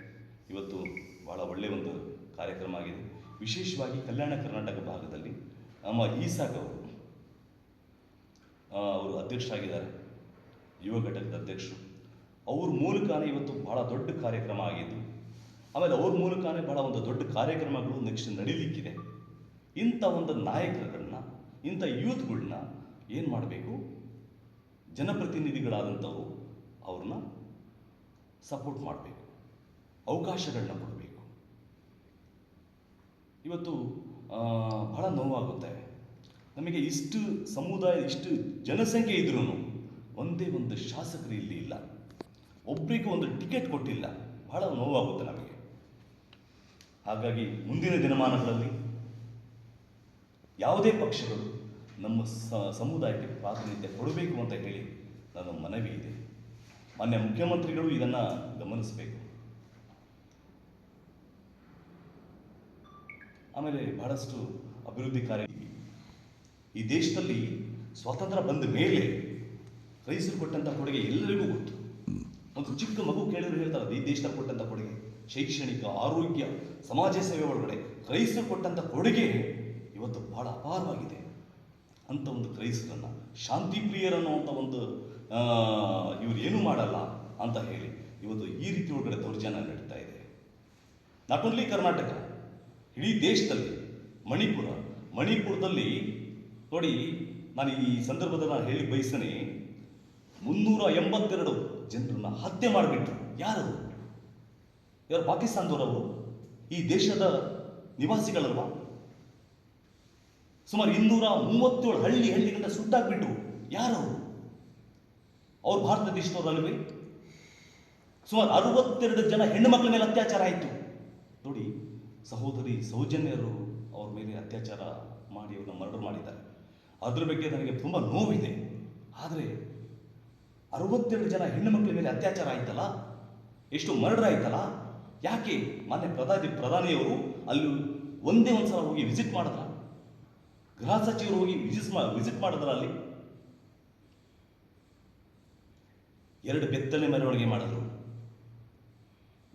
D: ಇವತ್ತು ಭಾಳ ಒಳ್ಳೆಯ ಒಂದು ಕಾರ್ಯಕ್ರಮ ಆಗಿದೆ. ವಿಶೇಷವಾಗಿ ಕಲ್ಯಾಣ ಕರ್ನಾಟಕ ಭಾಗದಲ್ಲಿ ನಮ್ಮ ಈಸಾಕ್ ಅವರು ಅಧ್ಯಕ್ಷರಾಗಿದ್ದಾರೆ, ಯುವ ಘಟಕದ ಅಧ್ಯಕ್ಷರು. ಅವ್ರ ಮೂಲಕನೇ ಇವತ್ತು ಭಾಳ ದೊಡ್ಡ ಕಾರ್ಯಕ್ರಮ ಆಗಿದ್ದು. ಆಮೇಲೆ ಅವ್ರ ಮೂಲಕನೇ ಭಾಳ ಒಂದು ದೊಡ್ಡ ಕಾರ್ಯಕ್ರಮಗಳು ನೆಕ್ಸ್ಟ್ ನಡೀಲಿಕ್ಕಿದೆ. ಇಂಥ ಒಂದು ನಾಯಕರುಗಳನ್ನ, ಇಂಥ ಯೂತ್ಗಳನ್ನ ಏನು ಮಾಡಬೇಕು, ಜನಪ್ರತಿನಿಧಿಗಳಾದಂಥವರು ಅವ್ರನ್ನ ಸಪೋರ್ಟ್ ಮಾಡಬೇಕು, ಅವಕಾಶಗಳನ್ನ ಕೊಡಬೇಕು. ಇವತ್ತು ಬಹಳ ನೋವಾಗುತ್ತೆ. ನಮಗೆ ಇಷ್ಟು ಸಮುದಾಯ, ಇಷ್ಟು ಜನಸಂಖ್ಯೆ ಇದ್ರೂ ಒಂದೇ ಒಂದು ಶಾಸಕರು ಇಲ್ಲಿ ಇಲ್ಲ, ಒಬ್ಬರಿಗೂ ಒಂದು ಟಿಕೆಟ್ ಕೊಟ್ಟಿಲ್ಲ. ಬಹಳ ನೋವಾಗುತ್ತೆ ನಮಗೆ. ಹಾಗಾಗಿ ಮುಂದಿನ ದಿನಮಾನಗಳಲ್ಲಿ ಯಾವುದೇ ಪಕ್ಷಗಳು ನಮ್ಮ ಸಮುದಾಯಕ್ಕೆ ಪ್ರಾತಿನಿಧ್ಯ ಕೊಡಬೇಕು ಅಂತ ಹೇಳಿ ನನ್ನ ಮನವಿ ಇದೆ. ಮಾನ್ಯ ಮುಖ್ಯಮಂತ್ರಿಗಳು ಇದನ್ನು ಗಮನಿಸಬೇಕು. ಆಮೇಲೆ ಬಹಳಷ್ಟು ಅಭಿವೃದ್ಧಿ ಕಾರ್ಯ ಈ ದೇಶದಲ್ಲಿ ಸ್ವಾತಂತ್ರ್ಯ ಬಂದ ಮೇಲೆ ರೈತರು ಕೊಟ್ಟಂಥ ಕೊಡುಗೆ ಎಲ್ಲರಿಗೂ ಗೊತ್ತು. ಒಂದು ಚಿಕ್ಕ ಮಗು ಕೇಳಿದ್ರು ಹೇಳ್ತಾರೆ, ಈ ದೇಶದಲ್ಲಿ ಕೊಟ್ಟಂಥ ಕೊಡುಗೆ ಶೈಕ್ಷಣಿಕ, ಆರೋಗ್ಯ, ಸಮಾಜ ಸೇವೆ ಒಳಗಡೆ ರೈತರು ಕೊಟ್ಟಂಥ ಕೊಡುಗೆ ಇವತ್ತು ಬಹಳ ಅಪಾರವಾಗಿದೆ. ಅಂಥ ಒಂದು ಕ್ರೈಸ್ತರನ್ನು, ಶಾಂತಿ ಪ್ರಿಯರನ್ನುವಂಥ ಒಂದು ಇವ್ರು ಏನೂ ಮಾಡಲ್ಲ ಅಂತ ಹೇಳಿ ಇವತ್ತು ಈ ರೀತಿ ಒಳಗಡೆ ದೌರ್ಜನ್ಯ ನಡೀತಾ ಇದೆ. ನಾಟ್ ಓನ್ಲಿ ಕರ್ನಾಟಕ, ಇಡೀ ದೇಶದಲ್ಲಿ. ಮಣಿಪುರದಲ್ಲಿ ನೋಡಿ, ನಾನು ಈ ಸಂದರ್ಭದಲ್ಲಿ ನಾನು ಹೇಳಿ ಬಯಸ್ತೇನೆ, 382 ಜನರನ್ನ ಹತ್ಯೆ ಮಾಡಿಬಿಟ್ರು. ಯಾರು ಪಾಕಿಸ್ತಾನದವರವರು? ಈ ದೇಶದ ನಿವಾಸಿಗಳಲ್ವಾ? ಸುಮಾರು 237 ಹಳ್ಳಿಗಳಿಂದ ಸುಟ್ಟಾಕ್ಬಿಟ್ರು. ಯಾರವರು? ಅವ್ರು ಭಾರತ ದೇಶದವರಲ್ವೇ? ಸುಮಾರು 62 ಜನ ಹೆಣ್ಣು ಮಕ್ಕಳ ಮೇಲೆ ಅತ್ಯಾಚಾರ ಆಯಿತು. ನೋಡಿ, ಸಹೋದರಿ ಸೌಜನ್ಯರು ಅವ್ರ ಮೇಲೆ ಅತ್ಯಾಚಾರ ಮಾಡಿ ಅವ್ರನ್ನ ಮರ್ಡರ್ ಮಾಡಿದ್ದಾರೆ. ಅದ್ರ ಬಗ್ಗೆ ನನಗೆ ತುಂಬ ನೋವಿದೆ. ಆದರೆ 62 ಜನ ಹೆಣ್ಣು ಮಕ್ಕಳ ಮೇಲೆ ಅತ್ಯಾಚಾರ ಆಯ್ತಲ್ಲ, ಎಷ್ಟು ಮರ್ಡರ್ ಆಯ್ತಲ್ಲ, ಯಾಕೆ ಮಾನ್ಯ ಪ್ರಧಾನಿಯವರು ಅಲ್ಲಿ ಒಂದೇ ಒಂದು ಸಲ ಹೋಗಿ ವಿಸಿಟ್ ಮಾಡಿದ್ರ? ಗೃಹ ಸಚಿವರು ಹೋಗಿ ವಿಸಿಟ್ ಮಾಡಿದ್ರ? ಅಲ್ಲಿ 2 ಬೆತ್ತಲೆ ಮೆರವಣಿಗೆ ಮಾಡಿದ್ರು.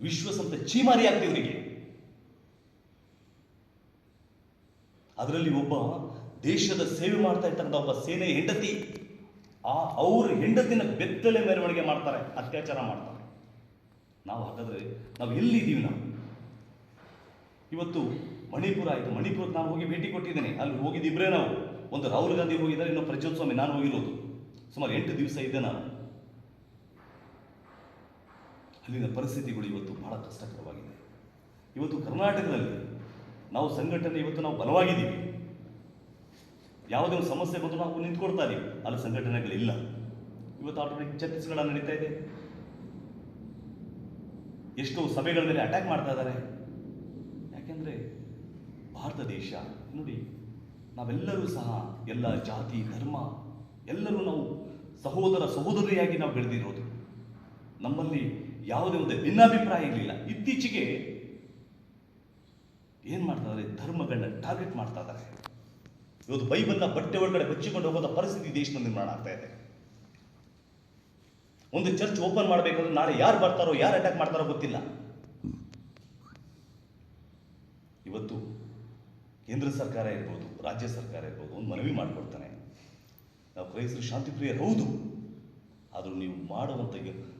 D: ವಿಶ್ವಸಂಸ್ಥೆ ಚೀಮಾರಿ ಆಗ್ತಿ ಇವರಿಗೆ. ಅದರಲ್ಲಿ ಒಬ್ಬ ದೇಶದ ಸೇವೆ ಮಾಡ್ತಾ ಇರ್ತಕ್ಕಂಥ ಒಬ್ಬ ಸೇನೆ ಹೆಂಡತಿ, ಅವ್ರ ಹೆಂಡತಿನ ಬೆತ್ತಲೆ ಮೆರವಣಿಗೆ ಮಾಡ್ತಾರೆ, ಅತ್ಯಾಚಾರ ಮಾಡ್ತಾರೆ. ನಾವು ಹಾಗಾದ್ರೆ ನಾವು ಎಲ್ಲಿದ್ದೀವಿ? ನಾವು ಇವತ್ತು ಮಣಿಪುರ ಆಯಿತು. ಮಣಿಪುರಕ್ಕೆ ನಾನು ಹೋಗಿ ಭೇಟಿ ಕೊಟ್ಟಿದ್ದೇನೆ. ಅಲ್ಲಿ ಹೋಗಿದ್ದಿಬ್ರೇ ನಾವು. ಒಂದು ರಾಹುಲ್ ಗಾಂಧಿ ಹೋಗಿದ್ದಾರೆ, ಇನ್ನೊಂದು ಪ್ರಜ್ವಲ್ ಸ್ವಾಮಿ, ನಾನು ಹೋಗಿರೋದು. ಸುಮಾರು 8 ದಿವಸ ಇದ್ದೆ ನಾನು. ಅಲ್ಲಿನ ಪರಿಸ್ಥಿತಿಗಳು ಇವತ್ತು ಬಹಳ ಕಷ್ಟಕರವಾಗಿದೆ. ಇವತ್ತು ಕರ್ನಾಟಕದಲ್ಲಿ ನಾವು ಸಂಘಟನೆ ಇವತ್ತು ನಾವು ಬಲವಾಗಿದ್ದೀವಿ. ಯಾವುದೇ ಒಂದು ಸಮಸ್ಯೆ ಬಂದು ನಾವು ನಿಂತ್ಕೊಡ್ತಾ ಇದ್ದೀವಿ. ಅಲ್ಲಿ ಸಂಘಟನೆಗಳಿಲ್ಲ. ಇವತ್ತು ಆಟೋಮೆಟಿಕ್ ಛತ್ತೀಸ್ಗಢ ನಡೀತಾ ಇದೆ. ಎಷ್ಟೋ ಸಭೆಗಳ ಮೇಲೆ ಅಟ್ಯಾಕ್ ಮಾಡ್ತಾ ಇದ್ದಾರೆ. ಯಾಕೆಂದರೆ ಭಾರತ ದೇಶ ನೋಡಿ, ನಾವೆಲ್ಲರೂ ಸಹ ಎಲ್ಲ ಜಾತಿ ಧರ್ಮ ಎಲ್ಲರೂ ನಾವು ಸಹೋದರಿಯಾಗಿ ನಾವು ಬೆಳೆದಿರೋದು. ನಮ್ಮಲ್ಲಿ ಯಾವುದೇ ಒಂದು ಭಿನ್ನಾಭಿಪ್ರಾಯ ಇರಲಿಲ್ಲ. ಇತ್ತೀಚೆಗೆ ಏನು ಮಾಡ್ತಾ ಇದ್ದಾರೆ? ಧರ್ಮಗಳನ್ನ ಟಾರ್ಗೆಟ್ ಮಾಡ್ತಾ ಇದ್ದಾರೆ. ಇವತ್ತು ಬೈಬಲ್ನ ಬಟ್ಟೆ ಒಳಗಡೆ ಬಚ್ಚಿಕೊಂಡು ಹೋಗೋದ ಪರಿಸ್ಥಿತಿ ದೇಶದಲ್ಲಿ ನಿರ್ಮಾಣ ಆಗ್ತಾ ಇದೆ. ಒಂದು ಚರ್ಚ್ ಓಪನ್ ಮಾಡಬೇಕಂದ್ರೆ ನಾಳೆ ಯಾರು ಬರ್ತಾರೋ ಯಾರು ಅಟ್ಯಾಕ್ ಮಾಡ್ತಾರೋ ಗೊತ್ತಿಲ್ಲ. ಇವತ್ತು ಕೇಂದ್ರ ಸರ್ಕಾರ ಇರ್ಬೋದು, ರಾಜ್ಯ ಸರ್ಕಾರ ಇರ್ಬೋದು, ಒಂದು ಮನವಿ ಮಾಡಿಕೊಡ್ತಾನೆ. ನಾವು ಕ್ರೈಸ್ತರು ಶಾಂತಿಪ್ರಿಯರು ಹೌದು, ಆದರೂ ನೀವು ಮಾಡುವಂಥ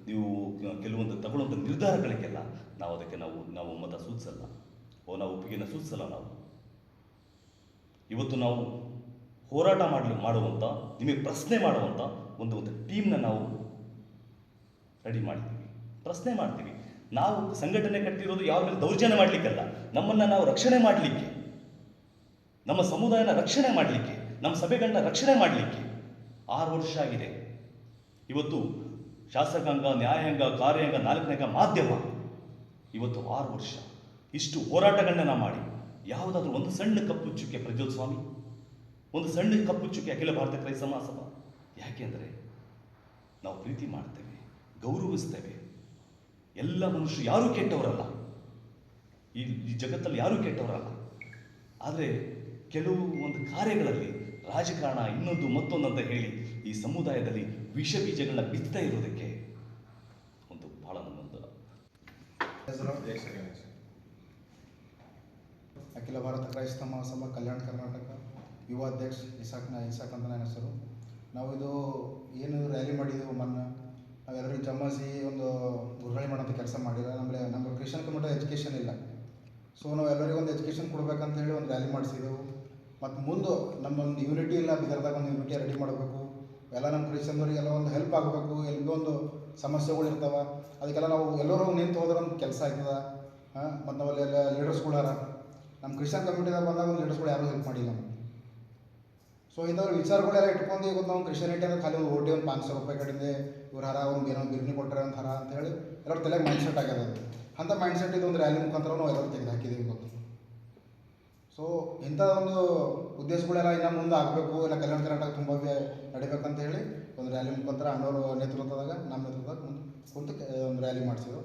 D: ನೀವು ಕೆಲವೊಂದು ತಗೊಳ್ಳುವಂಥ ನಿರ್ಧಾರಗಳಿಗೆಲ್ಲ ನಾವು ಅದಕ್ಕೆ ನಾವು ಮತ ಸೂಚಿಸಲ್ಲ, ನಾವು ಒಪ್ಪಿಗೆನ ಸೂಚಿಸಲ್ಲ. ನಾವು ಇವತ್ತು ನಾವು ಹೋರಾಟ ಮಾಡುವಂಥ, ನಿಮಗೆ ಪ್ರಶ್ನೆ ಮಾಡುವಂಥ ಒಂದು ಟೀಮ್ನ ನಾವು ರೆಡಿ ಮಾಡಿದ್ದೀವಿ. ಪ್ರಶ್ನೆ ಮಾಡ್ತೀವಿ. ನಾವು ಸಂಘಟನೆ ಕಟ್ಟಿರೋದು ಯಾವ ಮೇಲೆ ದೌರ್ಜನ್ಯ ಮಾಡಲಿಕ್ಕಲ್ಲ, ನಮ್ಮನ್ನು ನಾವು ರಕ್ಷಣೆ ಮಾಡಲಿಕ್ಕೆ, ನಮ್ಮ ಸಮುದಾಯನ ರಕ್ಷಣೆ ಮಾಡಲಿಕ್ಕೆ, ನಮ್ಮ ಸಭೆಗಳನ್ನ ರಕ್ಷಣೆ ಮಾಡಲಿಕ್ಕೆ. 6 ವರ್ಷ ಆಗಿದೆ. ಇವತ್ತು ಶಾಸಕಾಂಗ, ನ್ಯಾಯಾಂಗ, ಕಾರ್ಯಾಂಗ, 4ನೇ ಮಾಧ್ಯಮ, ಇವತ್ತು 6 ವರ್ಷ ಇಷ್ಟು ಹೋರಾಟಗಳನ್ನ ನಾವು ಮಾಡಿ ಯಾವುದಾದ್ರೂ ಒಂದು ಸಣ್ಣ ಕಪ್ಪು ಚುಕ್ಕೆ ಪ್ರಜ್ವಲ್ ಸ್ವಾಮಿ, ಒಂದು ಸಣ್ಣ ಕಪ್ಪು ಚುಕ್ಕೆ ಅಖಿಲ ಭಾರತ ಕ್ರೈಸ್ತ ಮಹಾಸಭಾ. ಯಾಕೆಂದರೆ ನಾವು ಪ್ರೀತಿ ಮಾಡ್ತೇವೆ, ಗೌರವಿಸ್ತೇವೆ. ಎಲ್ಲ ಮನುಷ್ಯರು ಯಾರೂ ಕೆಟ್ಟವರಲ್ಲ, ಈ ಜಗತ್ತಲ್ಲಿ ಯಾರೂ ಕೆಟ್ಟವರಲ್ಲ. ಆದರೆ ಕೆಲವು ಒಂದು ಕಾರ್ಯಗಳಲ್ಲಿ ರಾಜಕಾರಣ ಇನ್ನೊಂದು ಮತ್ತೊಂದು ಅಂತ ಹೇಳಿ ಈ ಸಮುದಾಯದಲ್ಲಿ ವಿಷ ಬೀಜಗಳನ್ನ ಬಿತ್ತಾ ಇರೋದಕ್ಕೆ ಒಂದು ಬಹಳ ನಮ್ಮೊಂದು
E: ಅಖಿಲ ಭಾರತ ಕ್ರೈಸ್ತ ಮಹಾಸಭಾ ಕಲ್ಯಾಣ ಕರ್ನಾಟಕ ಯುವ ಅಧ್ಯಕ್ಷ ಇಸಾಕ್ ಅಂತ ನನ್ನ ಹೆಸರು. ನಾವು ಇದು ಏನು ರ್ಯಾಲಿ ಮಾಡಿದ್ದೆವು ಮೊನ್ನೆ, ನಾವೆಲ್ಲರಿಗೂ ಜಮಾಸಿ ಒಂದು ಗುರುಳಿ ಮಾಡೋಂಥ ಕೆಲಸ ಮಾಡಿಲ್ಲ. ನಮ್ಮ ಕ್ರಿಶ್ಚಿಯನ್ ಕಮ್ಯುನಿಟಿ ಎಜುಕೇಷನ್ ಇಲ್ಲ, ಸೊ ನಾವು ಎಲ್ಲರಿಗೂ ಒಂದು ಎಜುಕೇಷನ್ ಕೊಡ್ಬೇಕಂತ ಹೇಳಿ ಒಂದು ರ್ಯಾಲಿ ಮಾಡಿಸಿದೆವು. ಮತ್ತು ಮುಂದೆ ನಮ್ಮೊಂದು ಯೂನಿಟಿ ಇಲ್ಲ, ಬಿದರ್ದಾಗ ಒಂದು ಯೂನಿಟಿ ರೆಡಿ ಮಾಡಬೇಕು. ಎಲ್ಲ ನಮ್ಮ ಕ್ರಿಶ್ಚಿಯನ್ದವರಿಗೆಲ್ಲ ಒಂದು ಹೆಲ್ಪ್ ಆಗಬೇಕು. ಎಲ್ಲಿಗೂ ಒಂದು ಸಮಸ್ಯೆಗಳು ಇರ್ತಾವೆ, ಅದಕ್ಕೆಲ್ಲ ನಾವು ಎಲ್ಲರೂ ನಿಂತು ಹೋದ್ರೆ ಒಂದು ಕೆಲಸ ಆಗ್ತದೆ. ಮತ್ತು ನಾವಲ್ಲೆಲ್ಲ ಲೀಡರ್ಸ್ಗಳಾರ ನಮ್ಮ ಕ್ರಿಶ್ಚಿಯನ್ ಕಮ್ಯುನಿಟಿದಾಗ ಬಂದಾಗ ಒಂದು ಲೀಡರ್ಸ್ಗಳು ಯಾರೂ ಹೆಲ್ಪ್ ಮಾಡಿಲ್ಲ ನಮಗೆ. ಸೊ ಇಂಥವ್ರು ವಿಚಾರಗಳೆಲ್ಲ ಇಟ್ಕೊಂಡು ಈಗ ನಾವು ಕ್ರಿಶ್ಚಿಯಾನಿಟಿ ಅಂದ್ರೆ ಖಾಲಿ ಒಂದು ಓಟಿ ಒಂದು 500 ರೂಪಾಯಿ ಕಡೆಯಿಂದ ಇವ್ರು ಹರ ಒಂದು ಏನೋ ಬಿರ್ನಿ ಕೊಟ್ಟರೆ ಅಂತ ಹರ ಅಂತ ಹೇಳಿ ಎಲ್ಲರೂ ತಲೆಗೆ ಮೈಂಡ್ಸೆಟ್ ಆಗ್ಯದ. ಅಂಥ ಮೈಂಡ್ಸೆಟ್ ಇದೊಂದು ರ್ಯಾಲಿ ಮುಖಾಂತರ ನಾವು ಎಲ್ಲರೂ ತೆಗೆದು ಹಾಕಿದ್ದೀವಿ ಗೊತ್ತು. ಸೊ ಇಂಥ ಒಂದು ಉದ್ದೇಶಗಳೆಲ್ಲ ಇನ್ನು ಮುಂದೆ ಆಗಬೇಕು, ಇಲ್ಲ ಕಲ್ಯಾಣ ಕರ್ನಾಟಕ ತುಂಬ ನಡಿಬೇಕಂತ ಹೇಳಿ ಒಂದು ರ್ಯಾಲಿ ಮುಖಾಂತರ ಅಣ್ಣವ್ರ ನೇತೃತ್ವದಾಗ, ನಮ್ಮ ನೇತೃತ್ವದಾಗ ಕುಂತು ಒಂದು ರ್ಯಾಲಿ ಮಾಡಿಸಿದ್ರು.